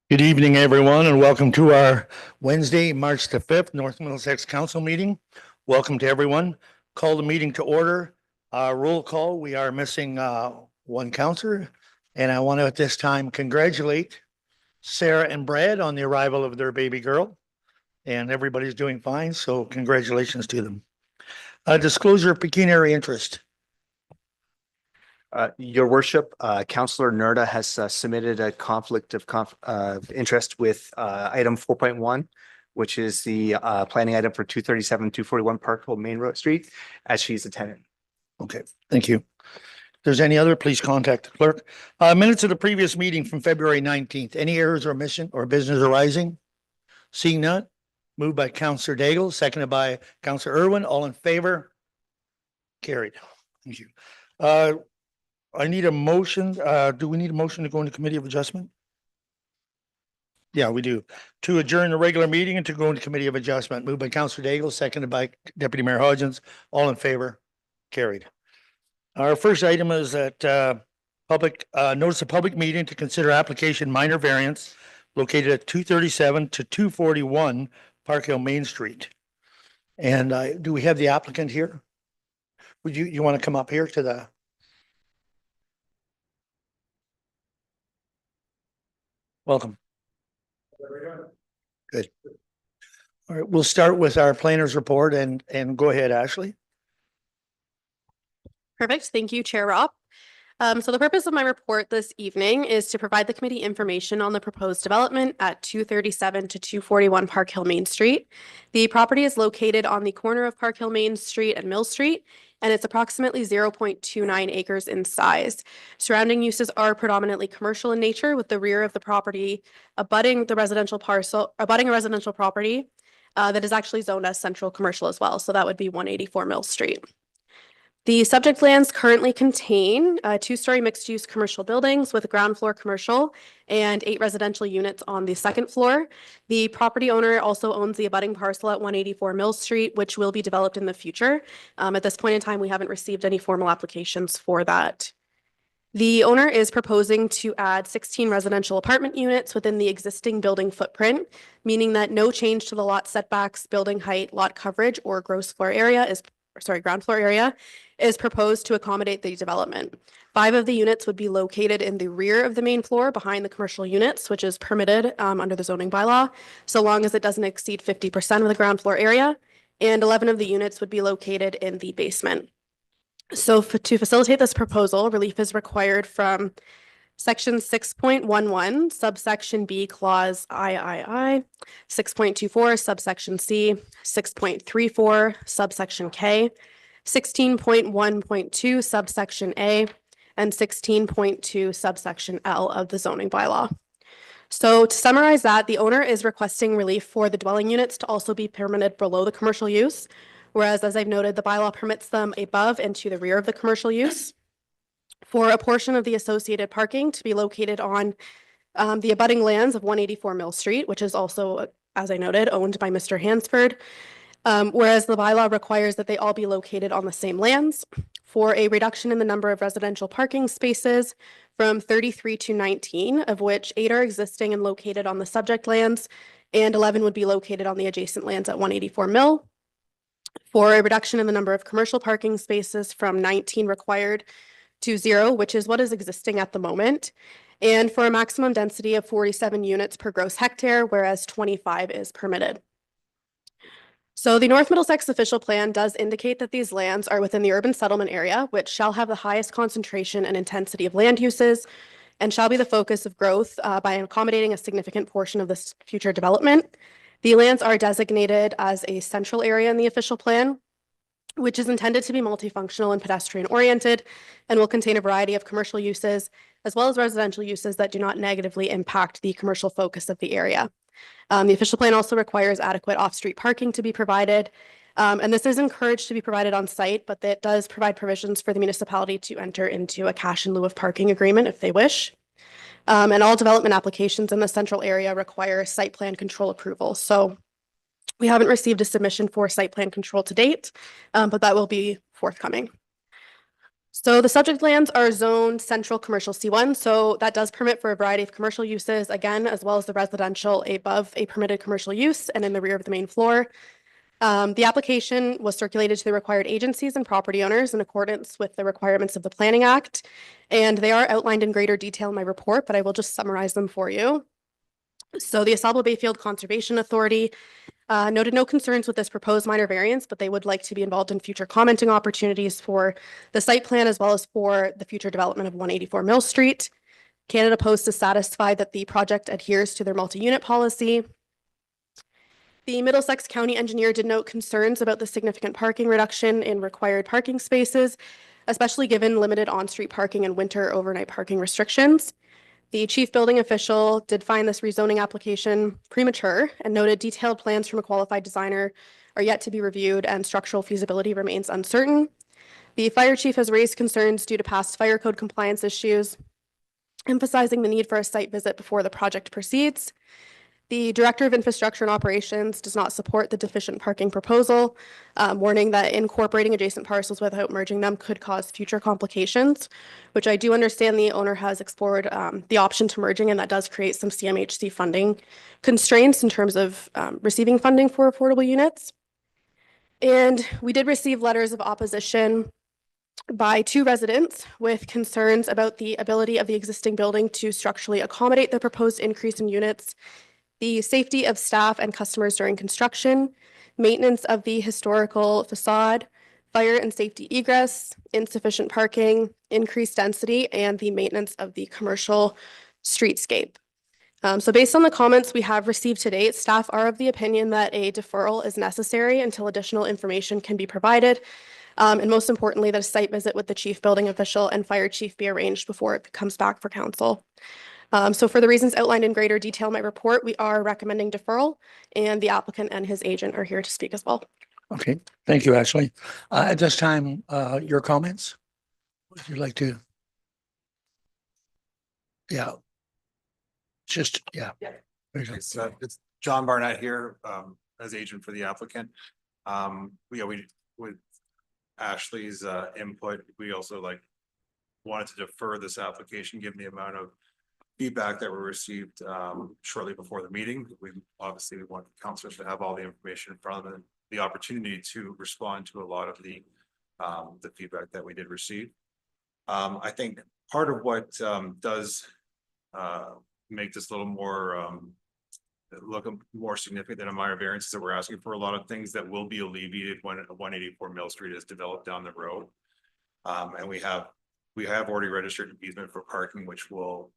Good evening, everyone, and welcome to our Wednesday, March the 5th, North Middlesex Council meeting. Welcome to everyone. Call the meeting to order. Roll call, we are missing one counselor, and I want to at this time congratulate Sarah and Brad on the arrival of their baby girl, and everybody's doing fine, so congratulations to them. Disclosure of pecuniary interest. Your worship, Councillor Nerda has submitted a conflict of interest with item 4.1, which is the planning item for 237, 241 Parkville Main Road Street, as she's a tenant. Okay, thank you. If there's any other, please contact the clerk. Minutes of the previous meeting from February 19th. Any errors or omission or business arising? Seeing none, moved by Councillor Daigle, seconded by Councillor Irwin. All in favor? Carried. Thank you. I need a motion. Do we need a motion to go into committee of adjustment? Yeah, we do. To adjourn the regular meeting and to go into committee of adjustment. Moved by Councillor Daigle, seconded by Deputy Mayor Hodgins. All in favor? Carried. Our first item is that public notice of public meeting to consider application minor variance located at 237 to 241 Park Hill Main Street. And do we have the applicant here? Would you want to come up here to the? Welcome. Good. All right, we'll start with our planner's report and go ahead, Ashley. Perfect. Thank you, Chair Rob. So the purpose of my report this evening is to provide the committee information on the proposed development at 237 to 241 Park Hill Main Street. The property is located on the corner of Park Hill Main Street and Mill Street, and it's approximately 0.29 acres in size. Surrounding uses are predominantly commercial in nature, with the rear of the property abutting a residential property that is actually zoned as central commercial as well. So that would be 184 Mill Street. The subject lands currently contain two-story mixed-use commercial buildings with ground floor commercial and 8 residential units on the second floor. The property owner also owns the abutting parcel at 184 Mill Street, which will be developed in the future. At this point in time, we haven't received any formal applications for that. The owner is proposing to add 16 residential apartment units within the existing building footprint, meaning that no change to the lot setbacks, building height, lot coverage, or ground floor area is proposed to accommodate the development. 5 of the units would be located in the rear of the main floor behind the commercial units, which is permitted under the zoning bylaw, so long as it doesn't exceed 50% of the ground floor area, and 11 of the units would be located in the basement. So to facilitate this proposal, relief is required from Section 6.11, subsection B, clause III, 6.24, subsection C, 6.34, subsection K, 16.1.2, subsection A, and 16.2, subsection L of the zoning bylaw. So to summarize that, the owner is requesting relief for the dwelling units to also be permitted below the commercial use, whereas, as I've noted, the bylaw permits them above and to the rear of the commercial use. For a portion of the associated parking to be located on the abutting lands of 184 Mill Street, which is also, as I noted, owned by Mr. Hansford, whereas the bylaw requires that they all be located on the same lands. For a reduction in the number of residential parking spaces from 33 to 19, of which 8 are existing and located on the subject lands, and 11 would be located on the adjacent lands at 184 Mill. For a reduction in the number of commercial parking spaces from 19 required to 0, which is what is existing at the moment, and for a maximum density of 47 units per gross hectare, whereas 25 is permitted. So the North Middlesex official plan does indicate that these lands are within the urban settlement area, which shall have the highest concentration and intensity of land uses, and shall be the focus of growth by accommodating a significant portion of this future development. The lands are designated as a central area in the official plan, which is intended to be multifunctional and pedestrian-oriented, and will contain a variety of commercial uses, as well as residential uses that do not negatively impact the commercial focus of the area. The official plan also requires adequate off-street parking to be provided, and this is encouraged to be provided on site, but that does provide provisions for the municipality to enter into a cash in lieu of parking agreement if they wish. And all development applications in the central area require site plan control approval. So we haven't received a submission for site plan control to date, but that will be forthcoming. So the subject lands are zoned central commercial C1, so that does permit for a variety of commercial uses, again, as well as the residential above a permitted commercial use and in the rear of the main floor. The application was circulated to the required agencies and property owners in accordance with the requirements of the Planning Act, and they are outlined in greater detail in my report, but I will just summarize them for you. So the Asaba Bayfield Conservation Authority noted no concerns with this proposed minor variance, but they would like to be involved in future commenting opportunities for the site plan as well as for the future development of 184 Mill Street. Canada Post is satisfied that the project adheres to their multi-unit policy. The Middlesex County engineer did note concerns about the significant parking reduction in required parking spaces, especially given limited on-street parking and winter overnight parking restrictions. The chief building official did find this rezoning application premature and noted detailed plans from a qualified designer are yet to be reviewed and structural feasibility remains uncertain. The fire chief has raised concerns due to past fire code compliance issues, emphasizing the need for a site visit before the project proceeds. The Director of Infrastructure and Operations does not support the deficient parking proposal, warning that incorporating adjacent parcels without merging them could cause future complications, which I do understand the owner has explored the option to merging, and that does create some CMHC funding constraints in terms of receiving funding for affordable units. And we did receive letters of opposition by 2 residents with concerns about the ability of the existing building to structurally accommodate the proposed increase in units, the safety of staff and customers during construction, maintenance of the historical facade, fire and safety egress, insufficient parking, increased density, and the maintenance of the commercial streetscape. So based on the comments we have received to date, staff are of the opinion that a deferral is necessary until additional information can be provided. And most importantly, that a site visit with the chief building official and fire chief be arranged before it comes back for council. So for the reasons outlined in greater detail in my report, we are recommending deferral, and the applicant and his agent are here to speak as well. Okay, thank you, Ashley. At this time, your comments? Would you like to? Yeah. Just, yeah. There you go. It's John Barnett here, as agent for the applicant. We with Ashley's input, we also wanted to defer this application given the amount of feedback that we received shortly before the meeting. We obviously want councilors to have all the information in front of them, the opportunity to respond to a lot of the feedback that we did receive. I think part of what does make this a little more look more significant than a minor variance is that we're asking for a lot of things that will be alleviated when 184 Mill Street is developed down the road. And we have already registered an easement for parking, which will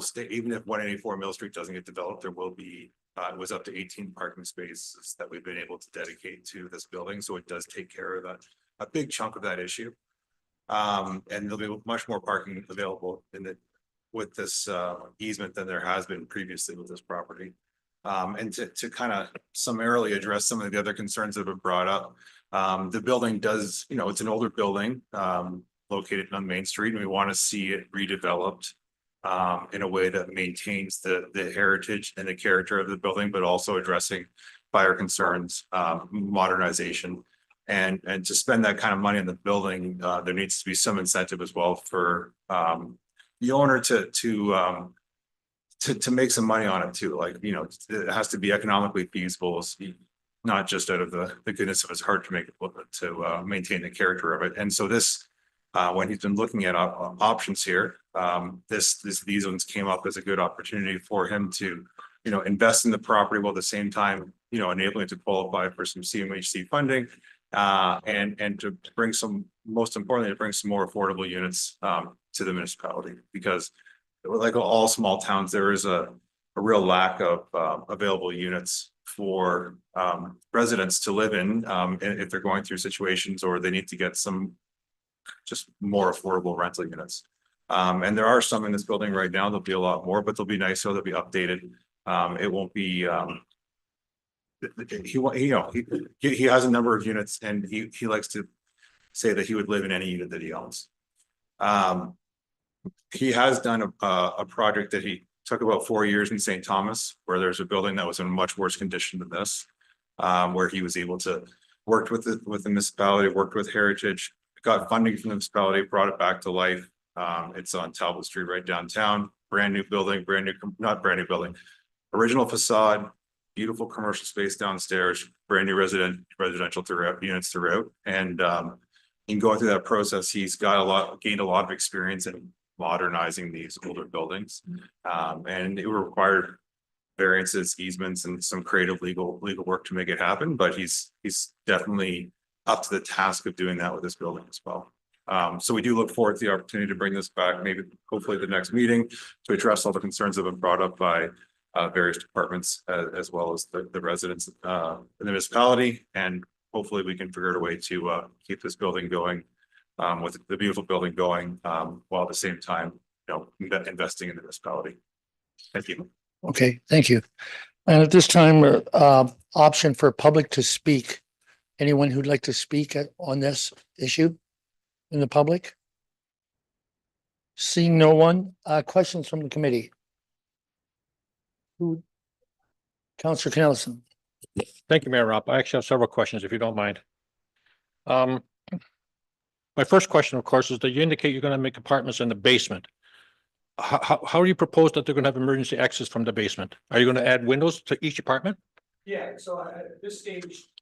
stay even if 184 Mill Street doesn't get developed. There will be it was up to 18 parking spaces that we've been able to dedicate to this building, so it does take care of a big chunk of that issue. And there'll be much more parking available with this easement than there has been previously with this property. And to kind of summarily address some of the other concerns that have been brought up, the building does, it's an older building located on Main Street, and we want to see it redeveloped in a way that maintains the heritage and the character of the building, but also addressing fire concerns, modernization, and to spend that kind of money in the building, there needs to be some incentive as well for the owner to make some money on it too. It has to be economically feasible, not just out of the goodness of his heart to make it to maintain the character of it. And so this, when he's been looking at options here, these ones came up as a good opportunity for him to, invest in the property while at the same time, enabling it to qualify for some CMHC funding, and to bring most importantly, to bring some more affordable units to the municipality, because like all small towns, there is a real lack of available units for residents to live in if they're going through situations or they need to get some just more affordable rental units. And there are some in this building right now. There'll be a lot more, but they'll be nice, so they'll be updated. It won't be he has a number of units, and he likes to say that he would live in any unit that he owns. He has done a project that he took about 4 years in St. Thomas, where there's a building that was in much worse condition than this, where he was able to work with the municipality, worked with Heritage, got funding from the municipality, brought it back to life. It's on Talbot Street right downtown, brand new building, not brand new building, original facade, beautiful commercial space downstairs, brand new residential units throughout. And in going through that process, he's gained a lot of experience in modernizing these older buildings. And it required variances, easements, and some creative legal work to make it happen, but he's definitely up to the task of doing that with this building as well. So we do look forward to the opportunity to bring this back, maybe hopefully the next meeting, to address all the concerns that have been brought up by various departments, as well as the residents in the municipality. And hopefully we can figure out a way to keep this building going, with the beautiful building going, while at the same time, investing in the municipality. Thank you. Okay, thank you. And at this time, option for public to speak. Anyone who'd like to speak on this issue in the public? Seeing no one, questions from the committee? Councillor Knellison. Thank you, Mayor Robb. I actually have several questions, if you don't mind. My first question, of course, is that you indicate you're going to make apartments in the basement. How do you propose that they're going to have emergency exits from the basement? Are you going to add windows to each apartment? Yeah, so at this stage,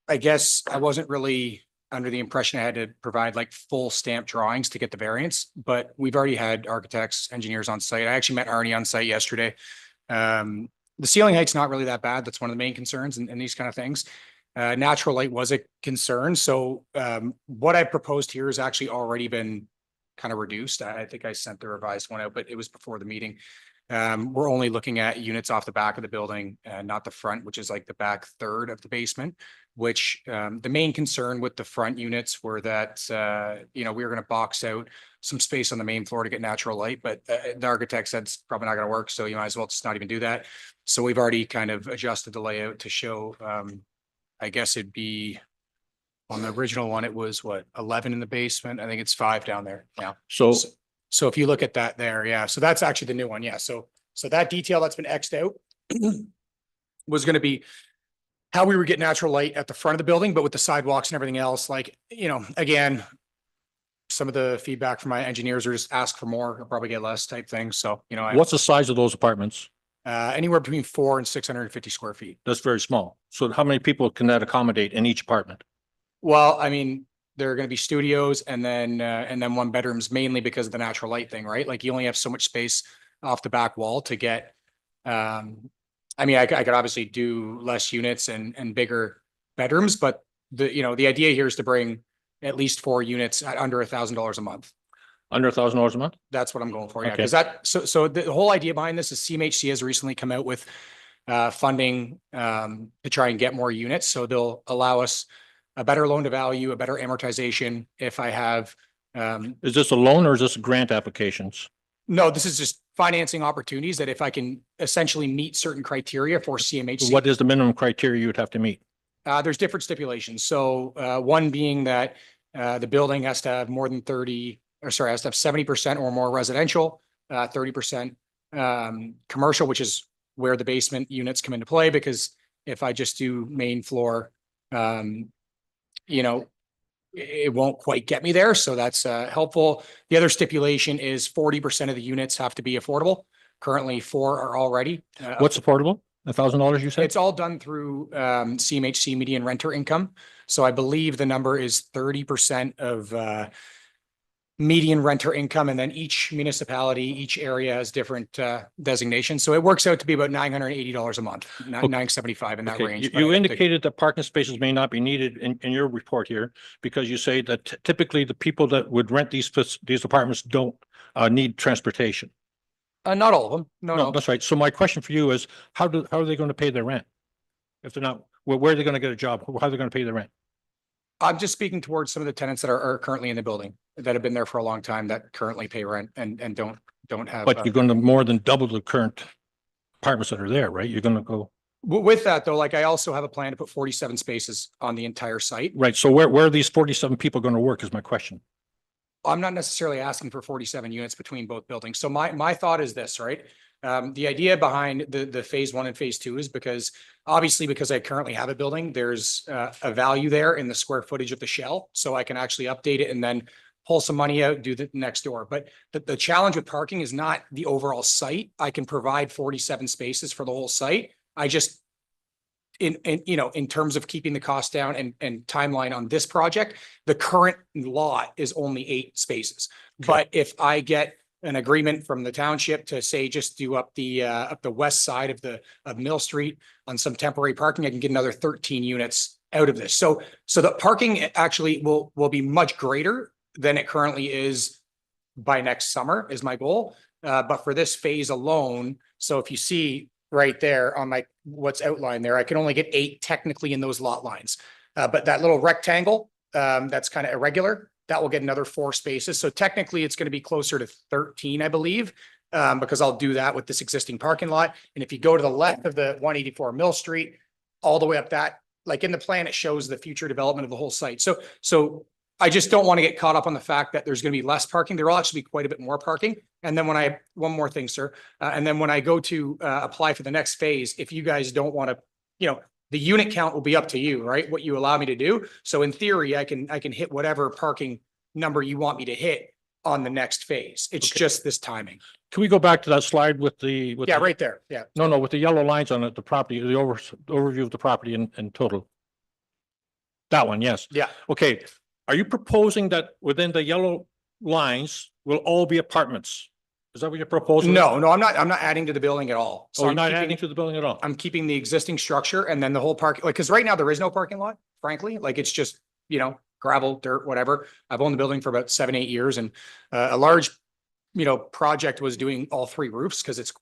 I guess I wasn't really under the impression I had to provide like full stamp drawings to get the variance, but we've already had architects, engineers on site. I actually met Arnie on site yesterday. The ceiling height's not really that bad. That's one of the main concerns in these kind of things. Natural light was a concern. So what I proposed here has actually already been kind of reduced. I think I sent the revised one out, but it was before the meeting. We're only looking at units off the back of the building, not the front, which is like the back third of the basement, which the main concern with the front units were that, we were going to box out some space on the main floor to get natural light, but the architect said it's probably not going to work. So you might as well just not even do that. So we've already kind of adjusted the layout to show, I guess it'd be on the original one, it was what, 11 in the basement. I think it's 5 down there now. So if you look at that there, yeah. So that's actually the new one. Yeah. So that detail that's been X'd out was going to be how we would get natural light at the front of the building, but with the sidewalks and everything else, like, again, some of the feedback from my engineers are just ask for more, I'll probably get less type thing. So, What's the size of those apartments? Anywhere between 400 and 650 square feet. That's very small. So how many people can that accommodate in each apartment? Well, I mean, there are going to be studios and then 1 bedrooms, mainly because of the natural light thing, right? Like you only have so much space off the back wall to get, I could obviously do less units and bigger bedrooms, but the idea here is to bring at least 4 units at under $1,000 a month. Under $1,000 a month? That's what I'm going for. Yeah. Okay. Because so the whole idea behind this is CMHC has recently come out with funding to try and get more units. So they'll allow us a better loan to value, a better amortization. If I have, Is this a loan or is this grant applications? no, this is just financing opportunities that if I can essentially meet certain criteria for CMHC. What is the minimum criteria you would have to meet? There's different stipulations. So one being that the building has to have more than has to have 70% or more residential, 30% commercial, which is where the basement units come into play. Because if I just do main floor, it won't quite get me there. So that's helpful. The other stipulation is 40% of the units have to be affordable. Currently 4 are already. What's affordable? $1,000 you said? It's all done through CMHC median renter income. So I believe the number is 30% of median renter income, and then each municipality, each area has different designations. So it works out to be about $980 a month, $975 in that Okay, range. you indicated that parking spaces may not be needed in your report here because you say that typically the people that would rent these apartments don't need transportation. Not all of them. No. That's right. So my question for you is, how are they going to pay their rent? If they're not, where are they going to get a job? How are they going to pay their rent? I'm just speaking towards some of the tenants that are currently in the building that have been there for a long time that currently pay rent and don't have. But you're going to more than double the current apartments that are there, right? You're going to go. With that though, like I also have a plan to put 47 spaces on the entire site. Right. So where are these 47 people going to work is my question. I'm not necessarily asking for 47 units between both buildings. So my thought is this, right? The idea behind the phase one and phase two is because obviously because I currently have a building, there's a value there in the square footage of the shell. So I can actually update it and then pull some money out, do the next door. But the challenge with parking is not the overall site. I can provide 47 spaces for the whole site. I just in terms of keeping the cost down and timeline on this project, the current lot is only 8 spaces. But if I get an agreement from the township to say, just do up the west side of Mill Street on some temporary parking, I can get another 13 units out of this. So the parking actually will be much greater than it currently is by next summer is my goal. But for this phase alone, so if you see right there on my, what's outlined there, I can only get 8 technically in those lot lines. But that little rectangle, that's kind of irregular, that will get another 4 spaces. So technically it's going to be closer to 13, I believe, because I'll do that with this existing parking lot. And if you go to the left of the 184 Mill Street, all the way up that, like in the plan, it shows the future development of the whole site. So I just don't want to get caught up on the fact that there's going to be less parking. There will actually be quite a bit more parking. And then one more thing, sir. And then when I go to apply for the next phase, if you guys don't want to, the unit count will be up to you, right? What you allow me to do. So in theory, I can hit whatever parking number you want me to hit on the next phase. It's just this timing. Can we go back to that slide with Yeah, right there. Yeah. No, with the yellow lines on it, the property, the overview of the property in total? That one, yes. Yeah. Okay. Are you proposing that within the yellow lines will all be apartments? Is that what you're proposing? No, I'm not adding to the building at all. So you're not adding to the building at all? I'm keeping the existing structure and then the whole park, like, because right now there is no parking lot, frankly, like it's just, gravel, dirt, whatever. I've owned the building for about 7-8 years and a large, project was doing all 3 roofs because it's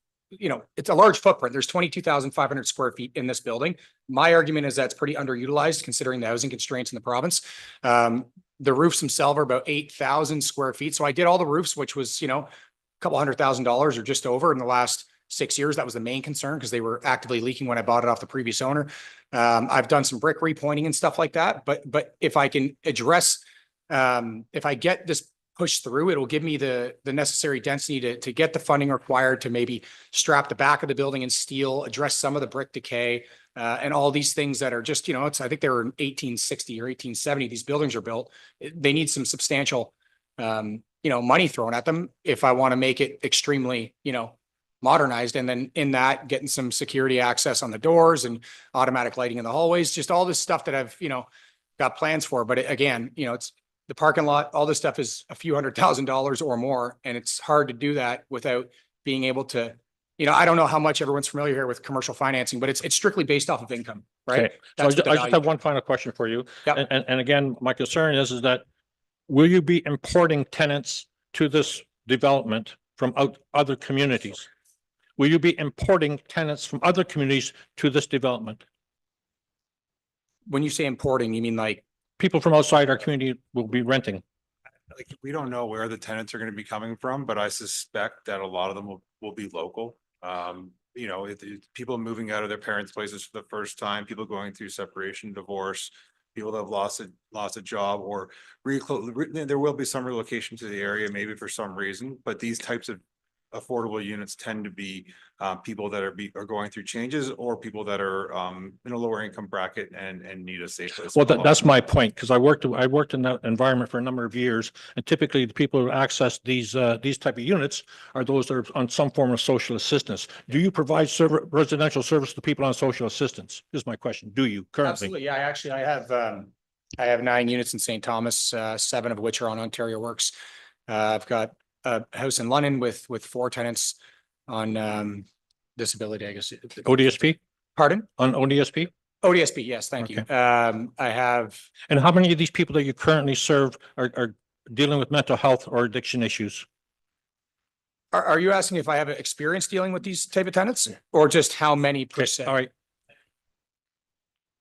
a large footprint. There's 22,500 square feet in this building. My argument is that's pretty underutilized considering the housing constraints in the province. The roofs themselves are about 8,000 square feet. So I did all the roofs, which was, a couple $100,000 or just over in the last 6 years. That was the main concern because they were actively leaking when I bought it off the previous owner. I've done some brick repointing and stuff like that. But if I can address, if I get this pushed through, it'll give me the necessary density to get the funding required to maybe strap the back of the building in steel, address some of the brick decay, and all these things that are just, I think they were in 1860 or 1870, these buildings are built. They need some substantial, money thrown at them if I want to make it extremely, modernized. And then in that, getting some security access on the doors and automatic lighting in the hallways, just all this stuff that I've, got plans for. But again, it's the parking lot, all this stuff is a few $100,000 or more. And it's hard to do that without being able to, I don't know how much everyone's familiar here with commercial financing, but it's strictly based off of income, right? Okay. So I just have one final question for you. Yep. And again, my concern is that will you be importing tenants to this development from other communities? Will you be importing tenants from other communities to this development? When you say importing, you mean like people from outside our community will be renting? Like, we don't know where the tenants are going to be coming from, but I suspect that a lot of them will be local. People moving out of their parents' places for the first time, people going through separation, divorce, people that have lost a job or there will be some relocation to the area, maybe for some reason, but these types of affordable units tend to be people that are going through changes or people that are in a lower income bracket and need a safe place. Well, that's my point, because I worked in that environment for a number of years, and typically the people who access these type of units are those that are on some form of social assistance. Do you provide residential service to people on social assistance? Is my question. Do you currently? Absolutely. Yeah, I have 9 units in St. Thomas, 7 of which are on Ontario Works. I've got a house in London with 4 tenants on disability, I guess. ODSP? Pardon? On ODSP? ODSP, yes, thank you. I have. And how many of these people that you currently serve are dealing with mental health or addiction issues? Are you asking if I have experience dealing with these type of tenants or just how many per se? All right.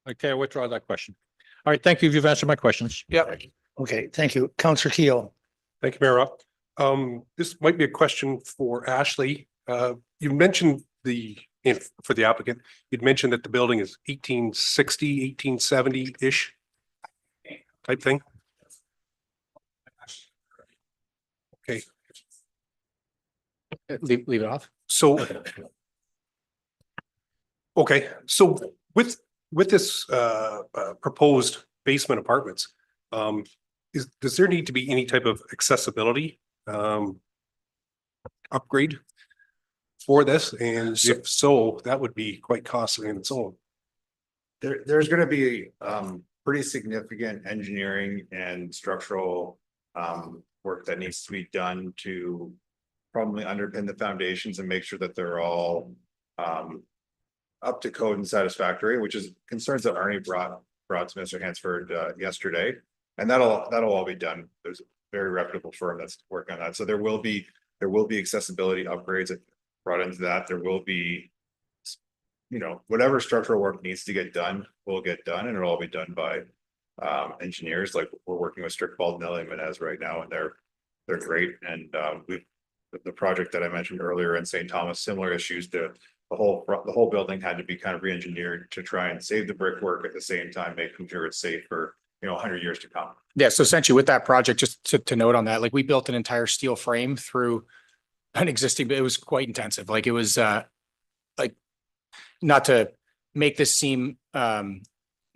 Okay, I withdraw that question. All right, thank you. You've answered my questions. Yep. Okay, thank you. Councillor Keel. Thank you, Mayor Rob. This might be a question for Ashley. You mentioned for the applicant, you'd mentioned that the building is 1860, 1870-ish type thing. Okay. Leave it off. So. Okay, so with this proposed basement apartments, does there need to be any type of accessibility upgrade for this? And if so, that would be quite costly in its own. There's gonna be pretty significant engineering and structural work that needs to be done to probably underpin the foundations and make sure that they're all up to code and satisfactory, which is concerns that Arnie brought to Mr. Hansford yesterday. And that'll all be done. There's a very reputable firm that's working on that. So there will be accessibility upgrades that brought into that. There will be, whatever structural work needs to get done will get done, and it'll all be done by engineers. Like we're working with Strict Baldinelli and Menez right now, and they're great. And the project that I mentioned earlier in St. Thomas, similar issues. The whole building had to be kind of re-engineered to try and save the brickwork at the same time, making sure it's safe for 100 years to come. Yeah. So essentially with that project, just to note on that, like we built an entire steel frame through an existing, it was quite intensive. Like it was like, not to make this seem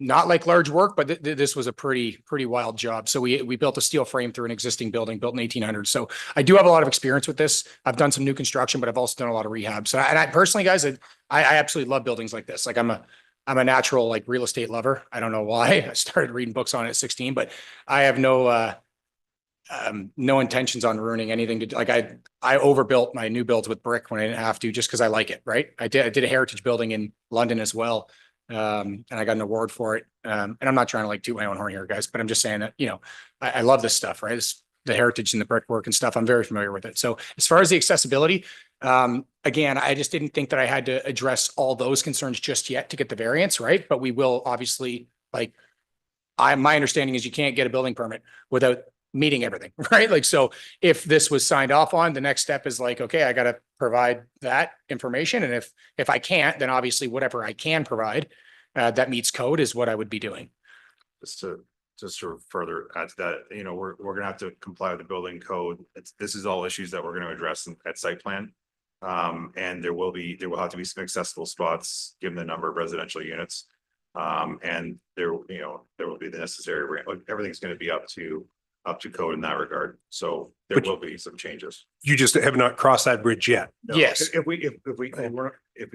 not like large work, but this was a pretty wild job. So we built a steel frame through an existing building built in 1800. So I do have a lot of experience with this. I've done some new construction, but I've also done a lot of rehab. So I personally, guys, I absolutely love buildings like this. Like I'm a natural like real estate lover. I don't know why. I started reading books on it at 16, but I have no intentions on ruining anything to do. Like I overbuilt my new builds with brick when I didn't have to, just because I like it. Right. I did a heritage building in London as well. And I got an award for it. And I'm not trying to like toot my own horn here, guys, but I'm just saying that, I love this stuff, right? It's the heritage and the brickwork and stuff. I'm very familiar with it. So as far as the accessibility, again, I just didn't think that I had to address all those concerns just yet to get the variance, right? But we will obviously, like, my understanding is you can't get a building permit without meeting everything, right? Like, so if this was signed off on, the next step is like, okay, I got to provide that information. And if I can't, then obviously whatever I can provide that meets code is what I would be doing. Just to further add to that, we're gonna have to comply with the building code. This is all issues that we're gonna address at site plan. And there will have to be some accessible spots given the number of residential units. And there will be the necessary, everything's gonna be up to code in that regard. So there will be some changes. You just have not crossed that bridge yet. No, Yes. If we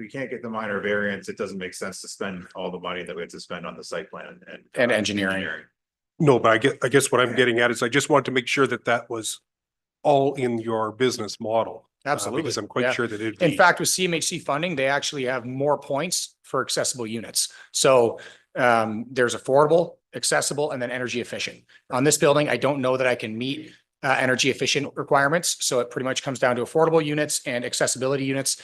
can't get the minor variance, it doesn't make sense to spend all the money that we have to spend on the site plan And engineering. No, but I guess what I'm getting at is I just wanted to make sure that was all in your business model. Absolutely. Because I'm quite Yeah. sure that it. In fact, with CMHC funding, they actually have more points for accessible units. So there's affordable, accessible, and then energy efficient. On this building, I don't know that I can meet energy efficient requirements. So it pretty much comes down to affordable units and accessibility units.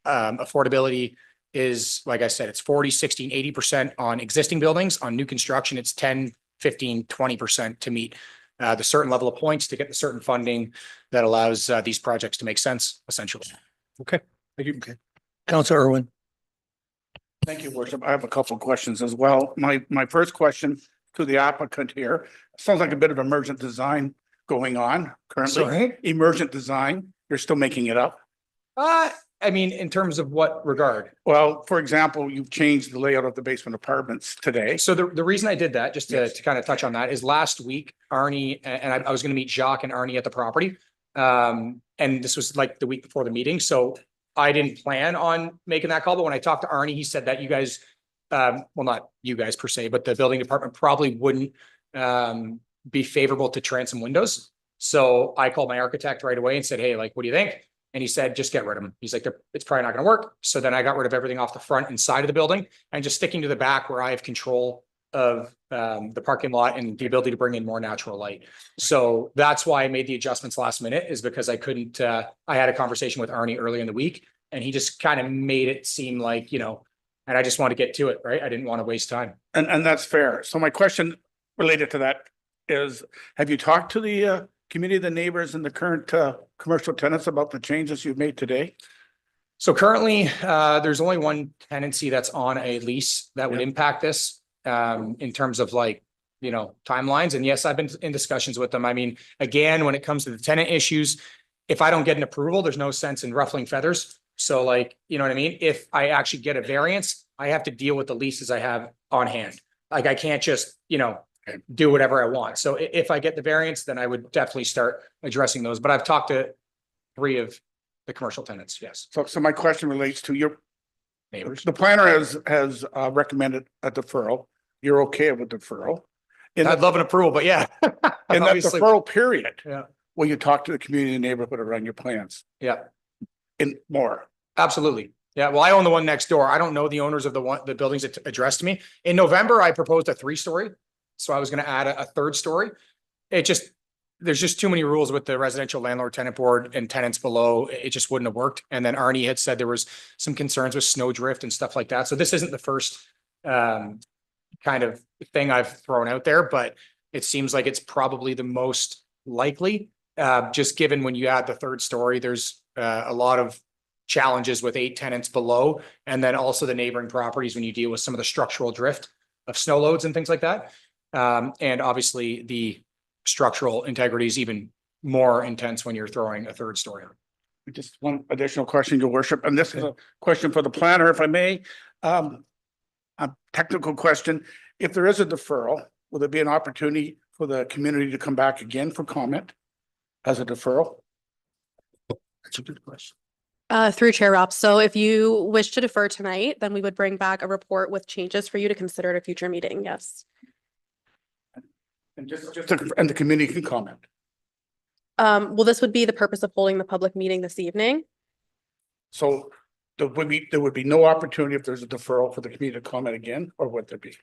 Affordability is, like I said, it's 40, 16, 80% on existing buildings. On new construction, it's 10, 15, 20% to meet the certain level of points to get the certain funding that allows these projects to make sense, essentially. Okay, thank you. Councillor Irwin. Thank you, Worship. I have a couple of questions as well. My first question to the applicant here, sounds like a bit of emergent design going on currently. Sorry? Emergent design, you're still making it up? I mean, in terms of what regard? Well, for example, you've changed the layout of the basement apartments today. So the reason I did that, just to Yes. kind of touch on that, is last week, Arnie, and I was going to meet Jacques and Arnie at the property. And this was like the week before the meeting. So I didn't plan on making that call, but when I talked to Arnie, he said that you guys, well, not you guys per se, but the building department probably wouldn't be favorable to transom windows. So I called my architect right away and said, hey, like, what do you think? And he said, just get rid of them. He's like, it's probably not going to work. So then I got rid of everything off the front and side of the building and just sticking to the back where I have control of the parking lot and the ability to bring in more natural light. So that's why I made the adjustments last minute, is because I couldn't, I had a conversation with Arnie earlier in the week and he just kind of made it seem like, and I just want to get to it, right? I didn't want to waste time. And that's fair. So my question related to that is, have you talked to the community, the neighbors and the current commercial tenants about the changes you've made today? So currently, there's only one tenancy that's on a lease that would impact this in terms of like, timelines. And yes, I've been in discussions with them. I mean, again, when it comes to the tenant issues, if I don't get an approval, there's no sense in ruffling feathers. So like, you know what I mean? If I actually get a variance, I have to deal with the leases I have on hand. Like I can't just, do whatever I want. So if I get the variance, then I would definitely start addressing those. But I've talked to 3 of the commercial tenants, yes, So my question relates to your, neighbors. the planner has recommended a deferral. You're okay with deferral? In I'd that, love an approval, but yeah. in that Obviously, deferral period, yeah, will you talk to the community and neighborhood around your plans yeah, in more? absolutely. Yeah, well, I own the one next door. I don't know the owners of the buildings that addressed me. In November, I proposed a 3-story. So I was gonna add a 3rd story. There's just too many rules with the residential landlord tenant board and tenants below. It just wouldn't have worked. And then Arnie had said there was some concerns with snow drift and stuff like that. So this isn't the first kind of thing I've thrown out there, but it seems like it's probably the most likely. Just given when you add the 3rd story, there's a lot of challenges with 8 tenants below, and then also the neighboring properties when you deal with some of the structural drift of snow loads and things like that. And obviously the structural integrity is even more intense when you're throwing a 3rd story on. Just one additional question, your worship, and this is a question for the planner, if I may. A technical question. If there is a deferral, will there be an opportunity for the community to come back again for comment as a deferral? That's a good question. Through Chair Ropp. So if you wish to defer tonight, then we would bring back a report with changes for you to consider at a future meeting. Yes. And and the community can comment. Well, this would be the purpose of holding the public meeting this evening. So there would be no opportunity if there's a deferral for the community to comment again, or would there be?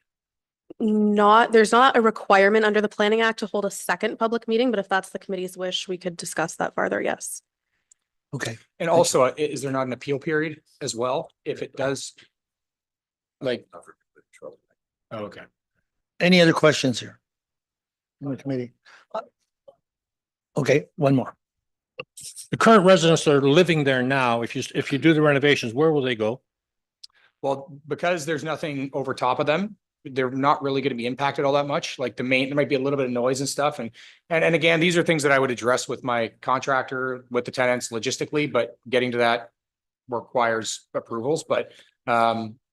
There's not a requirement under the Planning Act to hold a second public meeting, but if that's the committee's wish, we could discuss that farther. Yes. Okay. And also, is there not an appeal period as well? If it does, like, oh, okay. Any other questions here? On the committee? Okay, one more. The current residents that are living there now, if you do the renovations, where will they go? Well, because there's nothing over top of them, they're not really going to be impacted all that much. Like there might be a little bit of noise and stuff. And again, these are things that I would address with my contractor, with the tenants logistically, but getting to that requires approvals. But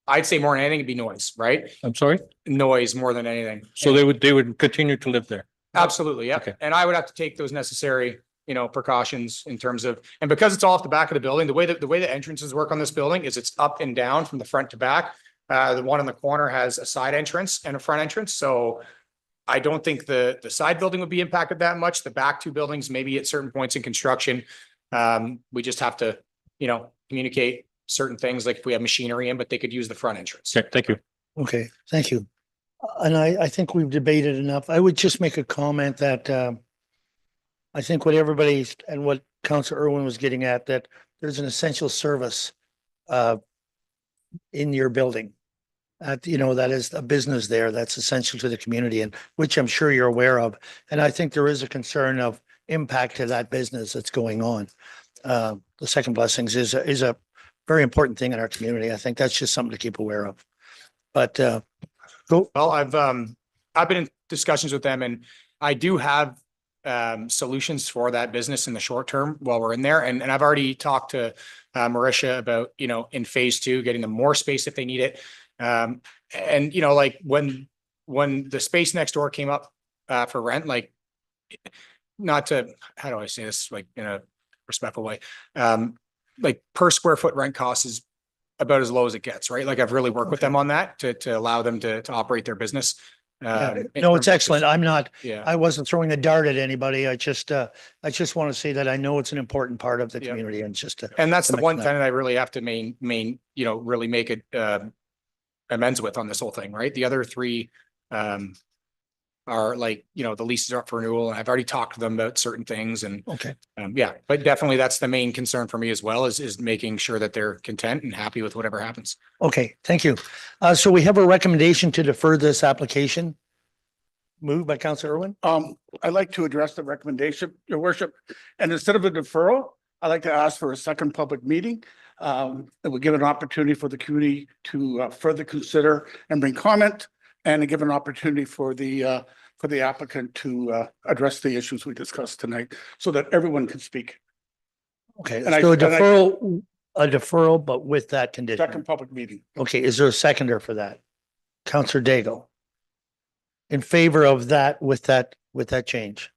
I'd say more than anything, it'd be noise, right? I'm sorry? Noise more than anything. So they would continue to live there? Absolutely, yeah. Okay. And I would have to take those necessary, precautions in terms of, and because it's all off the back of the building, the way the entrances work on this building is it's up and down from the front to back. The one in the corner has a side entrance and a front entrance. So I don't think the side building would be impacted that much. The back 2 buildings, maybe at certain points in construction, we just have to, communicate certain things, like if we have machinery in, but they could use the front entrance. Okay, thank you. Okay, thank you. And I think we've debated enough. I would just make a comment that I think what everybody's and what Councillor Irwin was getting at, that there's an essential service in your building. That is a business there that's essential to the community, and which I'm sure you're aware of. And I think there is a concern of impact to that business that's going on. The Second Blessings is a very important thing in our community. I think that's just something to keep aware of. But go. Well, I've been in discussions with them, and I do have solutions for that business in the short term while we're in there. And I've already talked to Marisha about, in phase 2, getting them more space if they need it. And like when the space next door came up for rent, like not to, how do I say this, like in a respectful way, like per square foot rent cost is about as low as it gets, right? Like I've really worked with them on that to allow them to operate their business. No, it's excellent. Yeah. I wasn't throwing a dart at anybody. I just want to say that I know it's an important part of the community, and just and that's the one mention thing that I really have to really make it amends with on this whole thing, right? The other 3 are like, the leases are up for renewal, and I've already talked to them about certain things, and Okay. But definitely that's the main concern for me as well, is making sure that they're content and happy with whatever happens. Okay, thank you. So we have a recommendation to defer this application. Moved by Councillor Irwin. I'd like to address the recommendation, your worship, and instead of a deferral, I'd like to ask for a second public meeting. It would give an opportunity for the community to further consider and bring comment, and to give an opportunity for the applicant to address the issues we discussed tonight, so that everyone can speak. Okay, And I- so and I- a deferral, but with that condition. Second public meeting. Okay, is there a seconder for that? Counselor Daigle. In favor of that, with that change?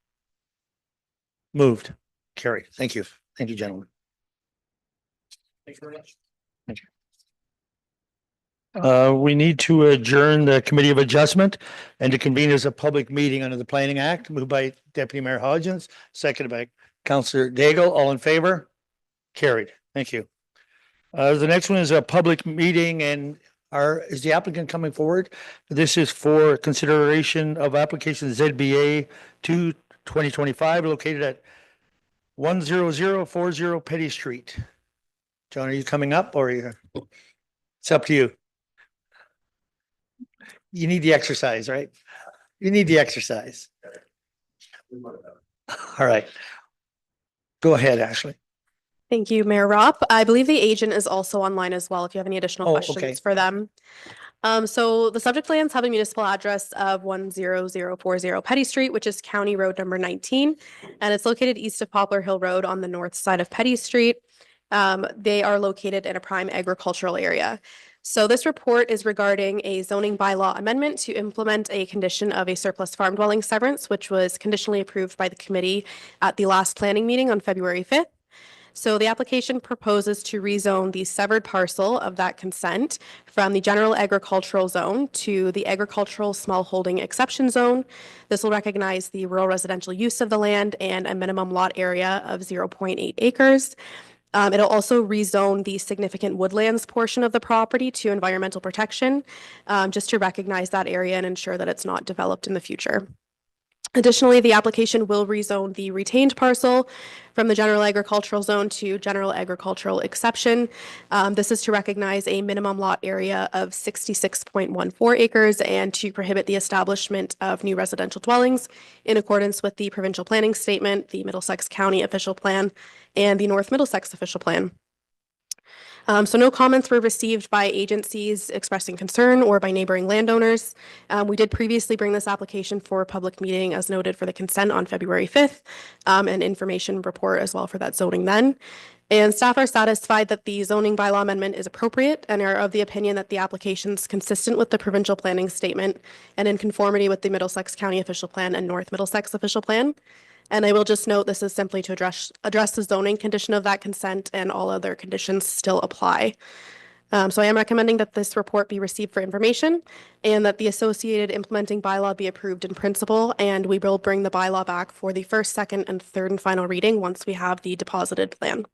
Moved. Carried. Thank you. Thank you, gentlemen. Thank you very much. We need to adjourn the Committee of Adjustment and to convene as a public meeting under the Planning Act, moved by Deputy Mayor Hodgins, seconded by Counselor Daigle. All in favor? Carried. Thank you. The next one is a public meeting and is the applicant coming forward? This is for consideration of application ZBA 2025 located at 10040 Petty Street. John, are you coming up or are you? It's up to you. You need the exercise, right? You need the exercise. All right. Go ahead, Ashley. Thank you, Mayor Ropp. I believe the agent is also online as well, if you have any additional Oh, okay. questions for them. So the subject lands have a municipal address of 10040 Petty Street, which is County Road number 19, and it's located east of Poplar Hill Road on the north side of Petty Street. They are located in a prime agricultural area. So this report is regarding a zoning bylaw amendment to implement a condition of a surplus farm dwelling severance, which was conditionally approved by the committee at the last planning meeting on February 5th. So the application proposes to rezone the severed parcel of that consent from the general agricultural zone to the agricultural small holding exception zone. This will recognize the rural residential use of the land and a minimum lot area of 0.8 acres. It'll also rezone the significant woodlands portion of the property to environmental protection, just to recognize that area and ensure that it's not developed in the future. Additionally, the application will rezone the retained parcel from the general agricultural zone to general agricultural exception. This is to recognize a minimum lot area of 66.14 acres and to prohibit the establishment of new residential dwellings in accordance with the provincial planning statement, the Middlesex County official plan, and the North Middlesex official plan. So no comments were received by agencies expressing concern or by neighboring landowners. We did previously bring this application for a public meeting as noted for the consent on February 5th, and information report as well for that zoning then. And staff are satisfied that the zoning bylaw amendment is appropriate and are of the opinion that the application is consistent with the provincial planning statement and in conformity with the Middlesex County official plan and North Middlesex official plan. And I will just note this is simply to address the zoning condition of that consent, and all other conditions still apply. So I am recommending that this report be received for information and that the associated implementing bylaw be approved in principle, and we will bring the bylaw back for the first, second, and third and final reading once we have the deposited plan.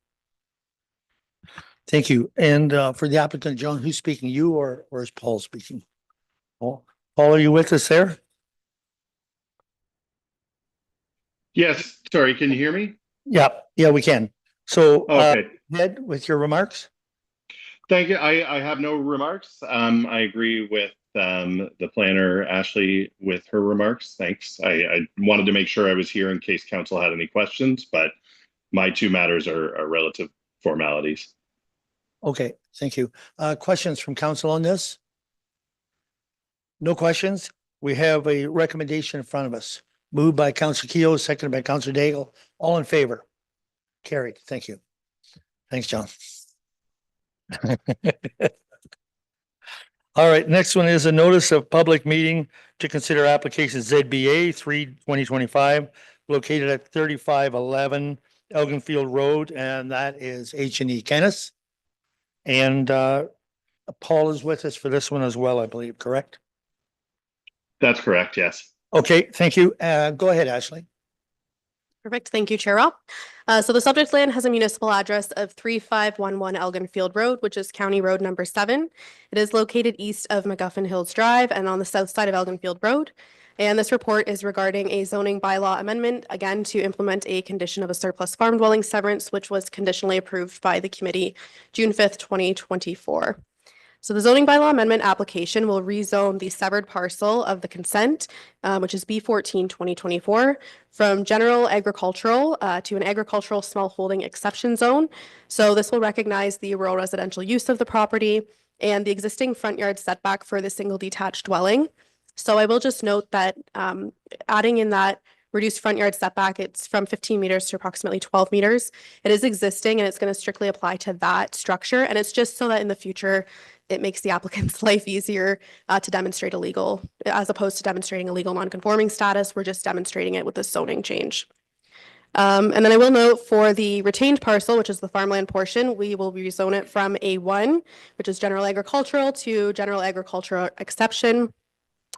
Thank you. And for the applicant, John, who's speaking, you or is Paul speaking? Paul, are you with us there? Yes, sorry, can you hear me? Yeah, we can. So Okay, Ned, with your remarks? thank you. I have no remarks. I agree with the planner, Ashley, with her remarks. Thanks. I wanted to make sure I was here in case council had any questions, but my two matters are relative formalities. Okay, thank you. Questions from council on this? No questions? We have a recommendation in front of us. Moved by Councilor Keogh, seconded by Councilor Daigle. All in favor? Carried. Thank you. Thanks, John. All right, next one is a notice of public meeting to consider application ZBA 3/2025 located at 3511 Elginfield Road, and that is H&E Kennis. And Paul is with us for this one as well, I believe, correct? That's correct, yes. Okay, thank you. Go ahead, Ashley. Perfect. Thank you, Chair Ropp. So the subject land has a municipal address of 3511 Elginfield Road, which is County Road number 7. It is located east of McGuffin Hills Drive and on the south side of Elginfield Road. And this report is regarding a zoning bylaw amendment, again, to implement a condition of a surplus farm dwelling severance, which was conditionally approved by the committee June 5th, 2024. So the zoning bylaw amendment application will rezone the severed parcel of the consent, which is B14 2024, from general agricultural to an agricultural small holding exception zone. So this will recognize the rural residential use of the property and the existing front yard setback for the single detached dwelling. So I will just note that adding in that reduced front yard setback. It's from 15 meters to approximately 12 meters. It is existing and it's going to strictly apply to that structure. And it's just so that in the future, it makes the applicant's life easier to demonstrate a legal, as opposed to demonstrating a legal non-conforming status. We're just demonstrating it with a zoning change. And then I will note for the retained parcel, which is the farmland portion, we will rezone it from A1, which is general agricultural, to general agricultural exception.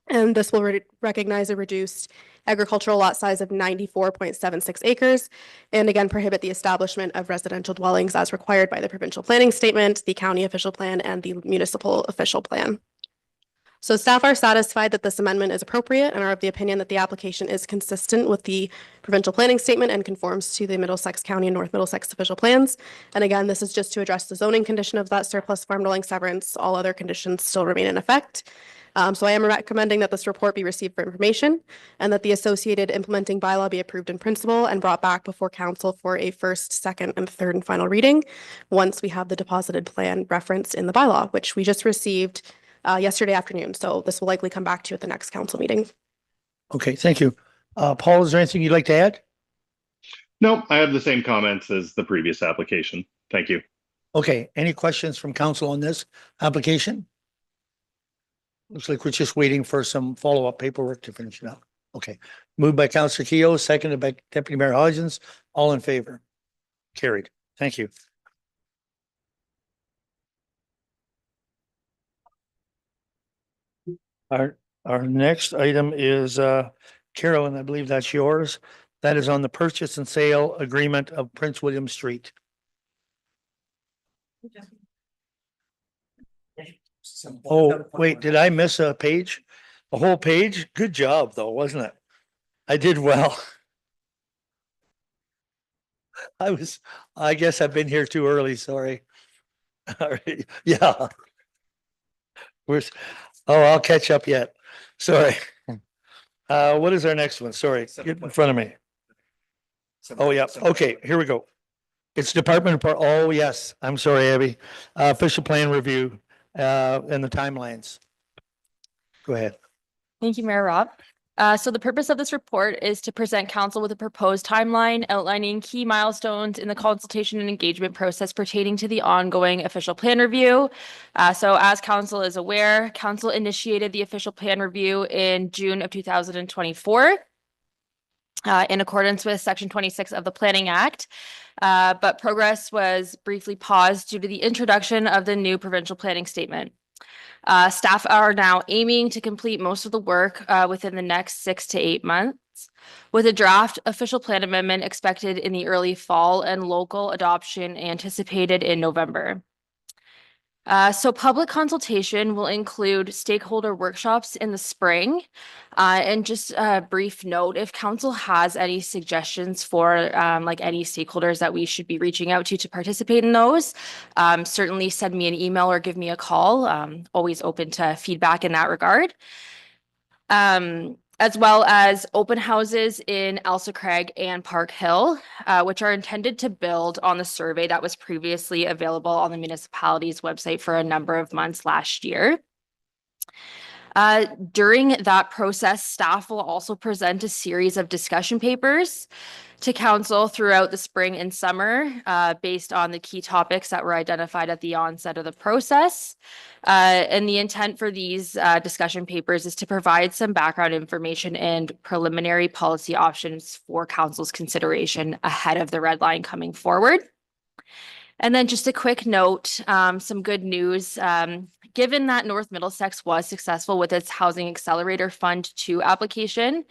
And this will recognize a reduced agricultural lot size of 94.76 acres. And again, prohibit the establishment of residential dwellings as required by the provincial planning statement, the county official plan, and the municipal official plan. So staff are satisfied that this amendment is appropriate and are of the opinion that the application is consistent with the provincial planning statement and conforms to the Middlesex County and North Middlesex official plans. And again, this is just to address the zoning condition of that surplus farm dwelling severance. All other conditions still remain in effect. So I am recommending that this report be received for information and that the associated implementing bylaw be approved in principle and brought back before council for a first, second, and third and final reading once we have the deposited plan referenced in the bylaw, which we just received yesterday afternoon. So this will likely come back to you at the next council meeting. Okay, thank you. Paul, is there anything you'd like to add? No, I have the same comments as the previous application. Thank you. Okay, any questions from council on this application? Looks like we're just waiting for some follow-up paperwork to finish it up. Okay, moved by Councillor Keough, seconded by Deputy Mayor Hodgins. All in favor? Carried. Thank you. Our next item is Carolyn, I believe that's yours. That is on the purchase and sale agreement of Prince William Street. Oh, wait, did I miss a page? A whole page? Good job though, wasn't it? I did well. I guess I've been here too early, sorry. All right, yeah. I'll catch up yet. Sorry. What is our next one? Sorry, get in front of me. Oh, yeah. Okay, here we go. It's Department of, oh, yes. I'm sorry, Abby. Official plan review, and the timelines. Go ahead. Thank you, Mayor Rob. So the purpose of this report is to present council with a proposed timeline outlining key milestones in the consultation and engagement process pertaining to the ongoing official plan review. So as council is aware, council initiated the official plan review in June of 2024 in accordance with Section 26 of the Planning Act. But progress was briefly paused due to the introduction of the new provincial planning statement. Staff are now aiming to complete most of the work within the next 6 to 8 months, with a draft official plan amendment expected in the early fall and local adoption anticipated in November. So public consultation will include stakeholder workshops in the spring. And just a brief note, if council has any suggestions for like any stakeholders that we should be reaching out to participate in those, certainly send me an email or give me a call. Always open to feedback in that regard. As well as open houses in Elsa Craig and Park Hill, which are intended to build on the survey that was previously available on the municipality's website for a number of months last year. During that process, staff will also present a series of discussion papers to council throughout the spring and summer based on the key topics that were identified at the onset of the process. And the intent for these discussion papers is to provide some background information and preliminary policy options for council's consideration ahead of the red line coming forward. And then just a quick note, some good news. Given that North Middlesex was successful with its Housing Accelerator Fund 2 application,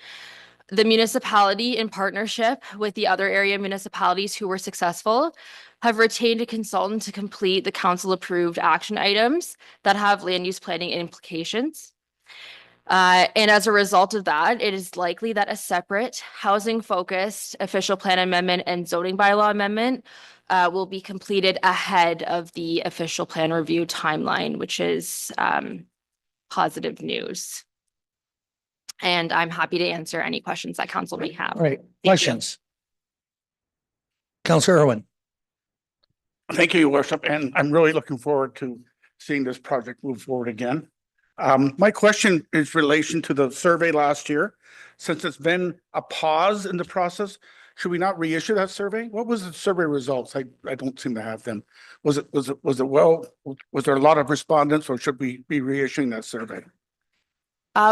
the municipality, in partnership with the other area municipalities who were successful, have retained a consultant to complete the council-approved action items that have land use planning implications. And as a result of that, it is likely that a separate housing-focused official plan amendment and zoning bylaw amendment will be completed ahead of the official plan review timeline, which is positive news. And I'm happy to answer any questions that council may have. All right, questions? Councillor Irwin. Thank you, Your Worship, and I'm really looking forward to seeing this project move forward again. My question is relation to the survey last year. Since it's been a pause in the process, should we not reissue that survey? What was the survey results? I don't seem to have them. Was it well, was there a lot of respondents, or should we be reissuing that survey?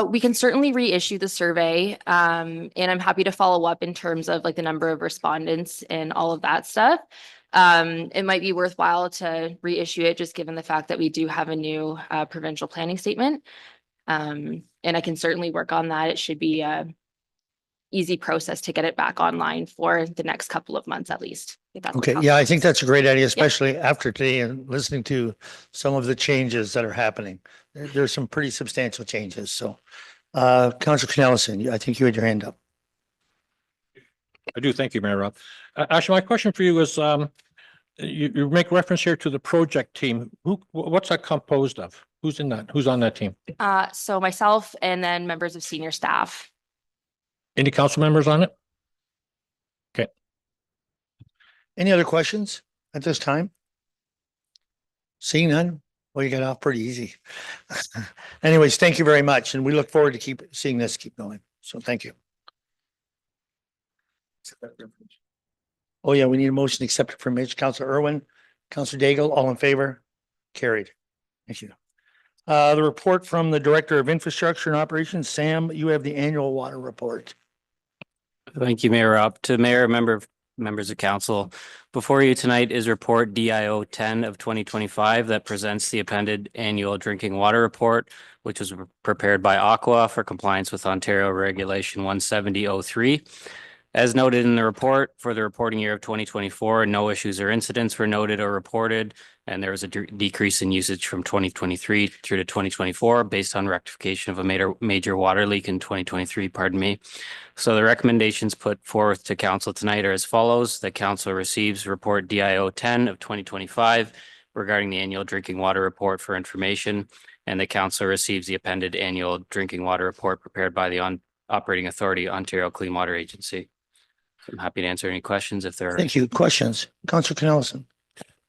We can certainly reissue the survey, and I'm happy to follow up in terms of like the number of respondents and all of that stuff. It might be worthwhile to reissue it, just given the fact that we do have a new provincial planning statement. And I can certainly work on that. It should be a easy process to get it back online for the next couple of months at least. if that's Okay, possible. yeah, I think that's a great idea, especially after today and listening to some of the changes that are happening. There's some pretty substantial changes, so. Councillor Cornelison, I think you had your hand up. I do. Thank you, Mayor Rob. Actually, my question for you is, you make reference here to the project team. What's that composed of? Who's in that? Who's on that team? So myself and then members of senior staff. Any council members on it? Okay. Any other questions at this time? Seeing none? Well, you got off pretty easy. Anyways, thank you very much. And we look forward to seeing this keep going. So thank you. Oh, yeah, we need a motion to accept it from Mitch, Councillor Irwin, Councillor Daigle, all in favor? Carried. Thank you. The report from the Director of Infrastructure and Operations, Sam, you have the annual water report. Thank you, Mayor Rob. To Mayor, members of council, before you tonight is report DIO 10 of 2025 that presents the appended annual drinking water report, which was prepared by Aqua for compliance with Ontario Regulation 17003. As noted in the report, for the reporting year of 2024, no issues or incidents were noted or reported, and there was a decrease in usage from 2023 through to 2024 based on rectification of a major water leak in 2023, pardon me. So the recommendations put forth to council tonight are as follows. The council receives report DIO 10 of 2025 regarding the annual drinking water report for information, and the council receives the appended annual drinking water report prepared by the operating authority, Ontario Clean Water Agency. I'm happy to answer any questions if there are. Thank you. Questions? Councillor Cornelison.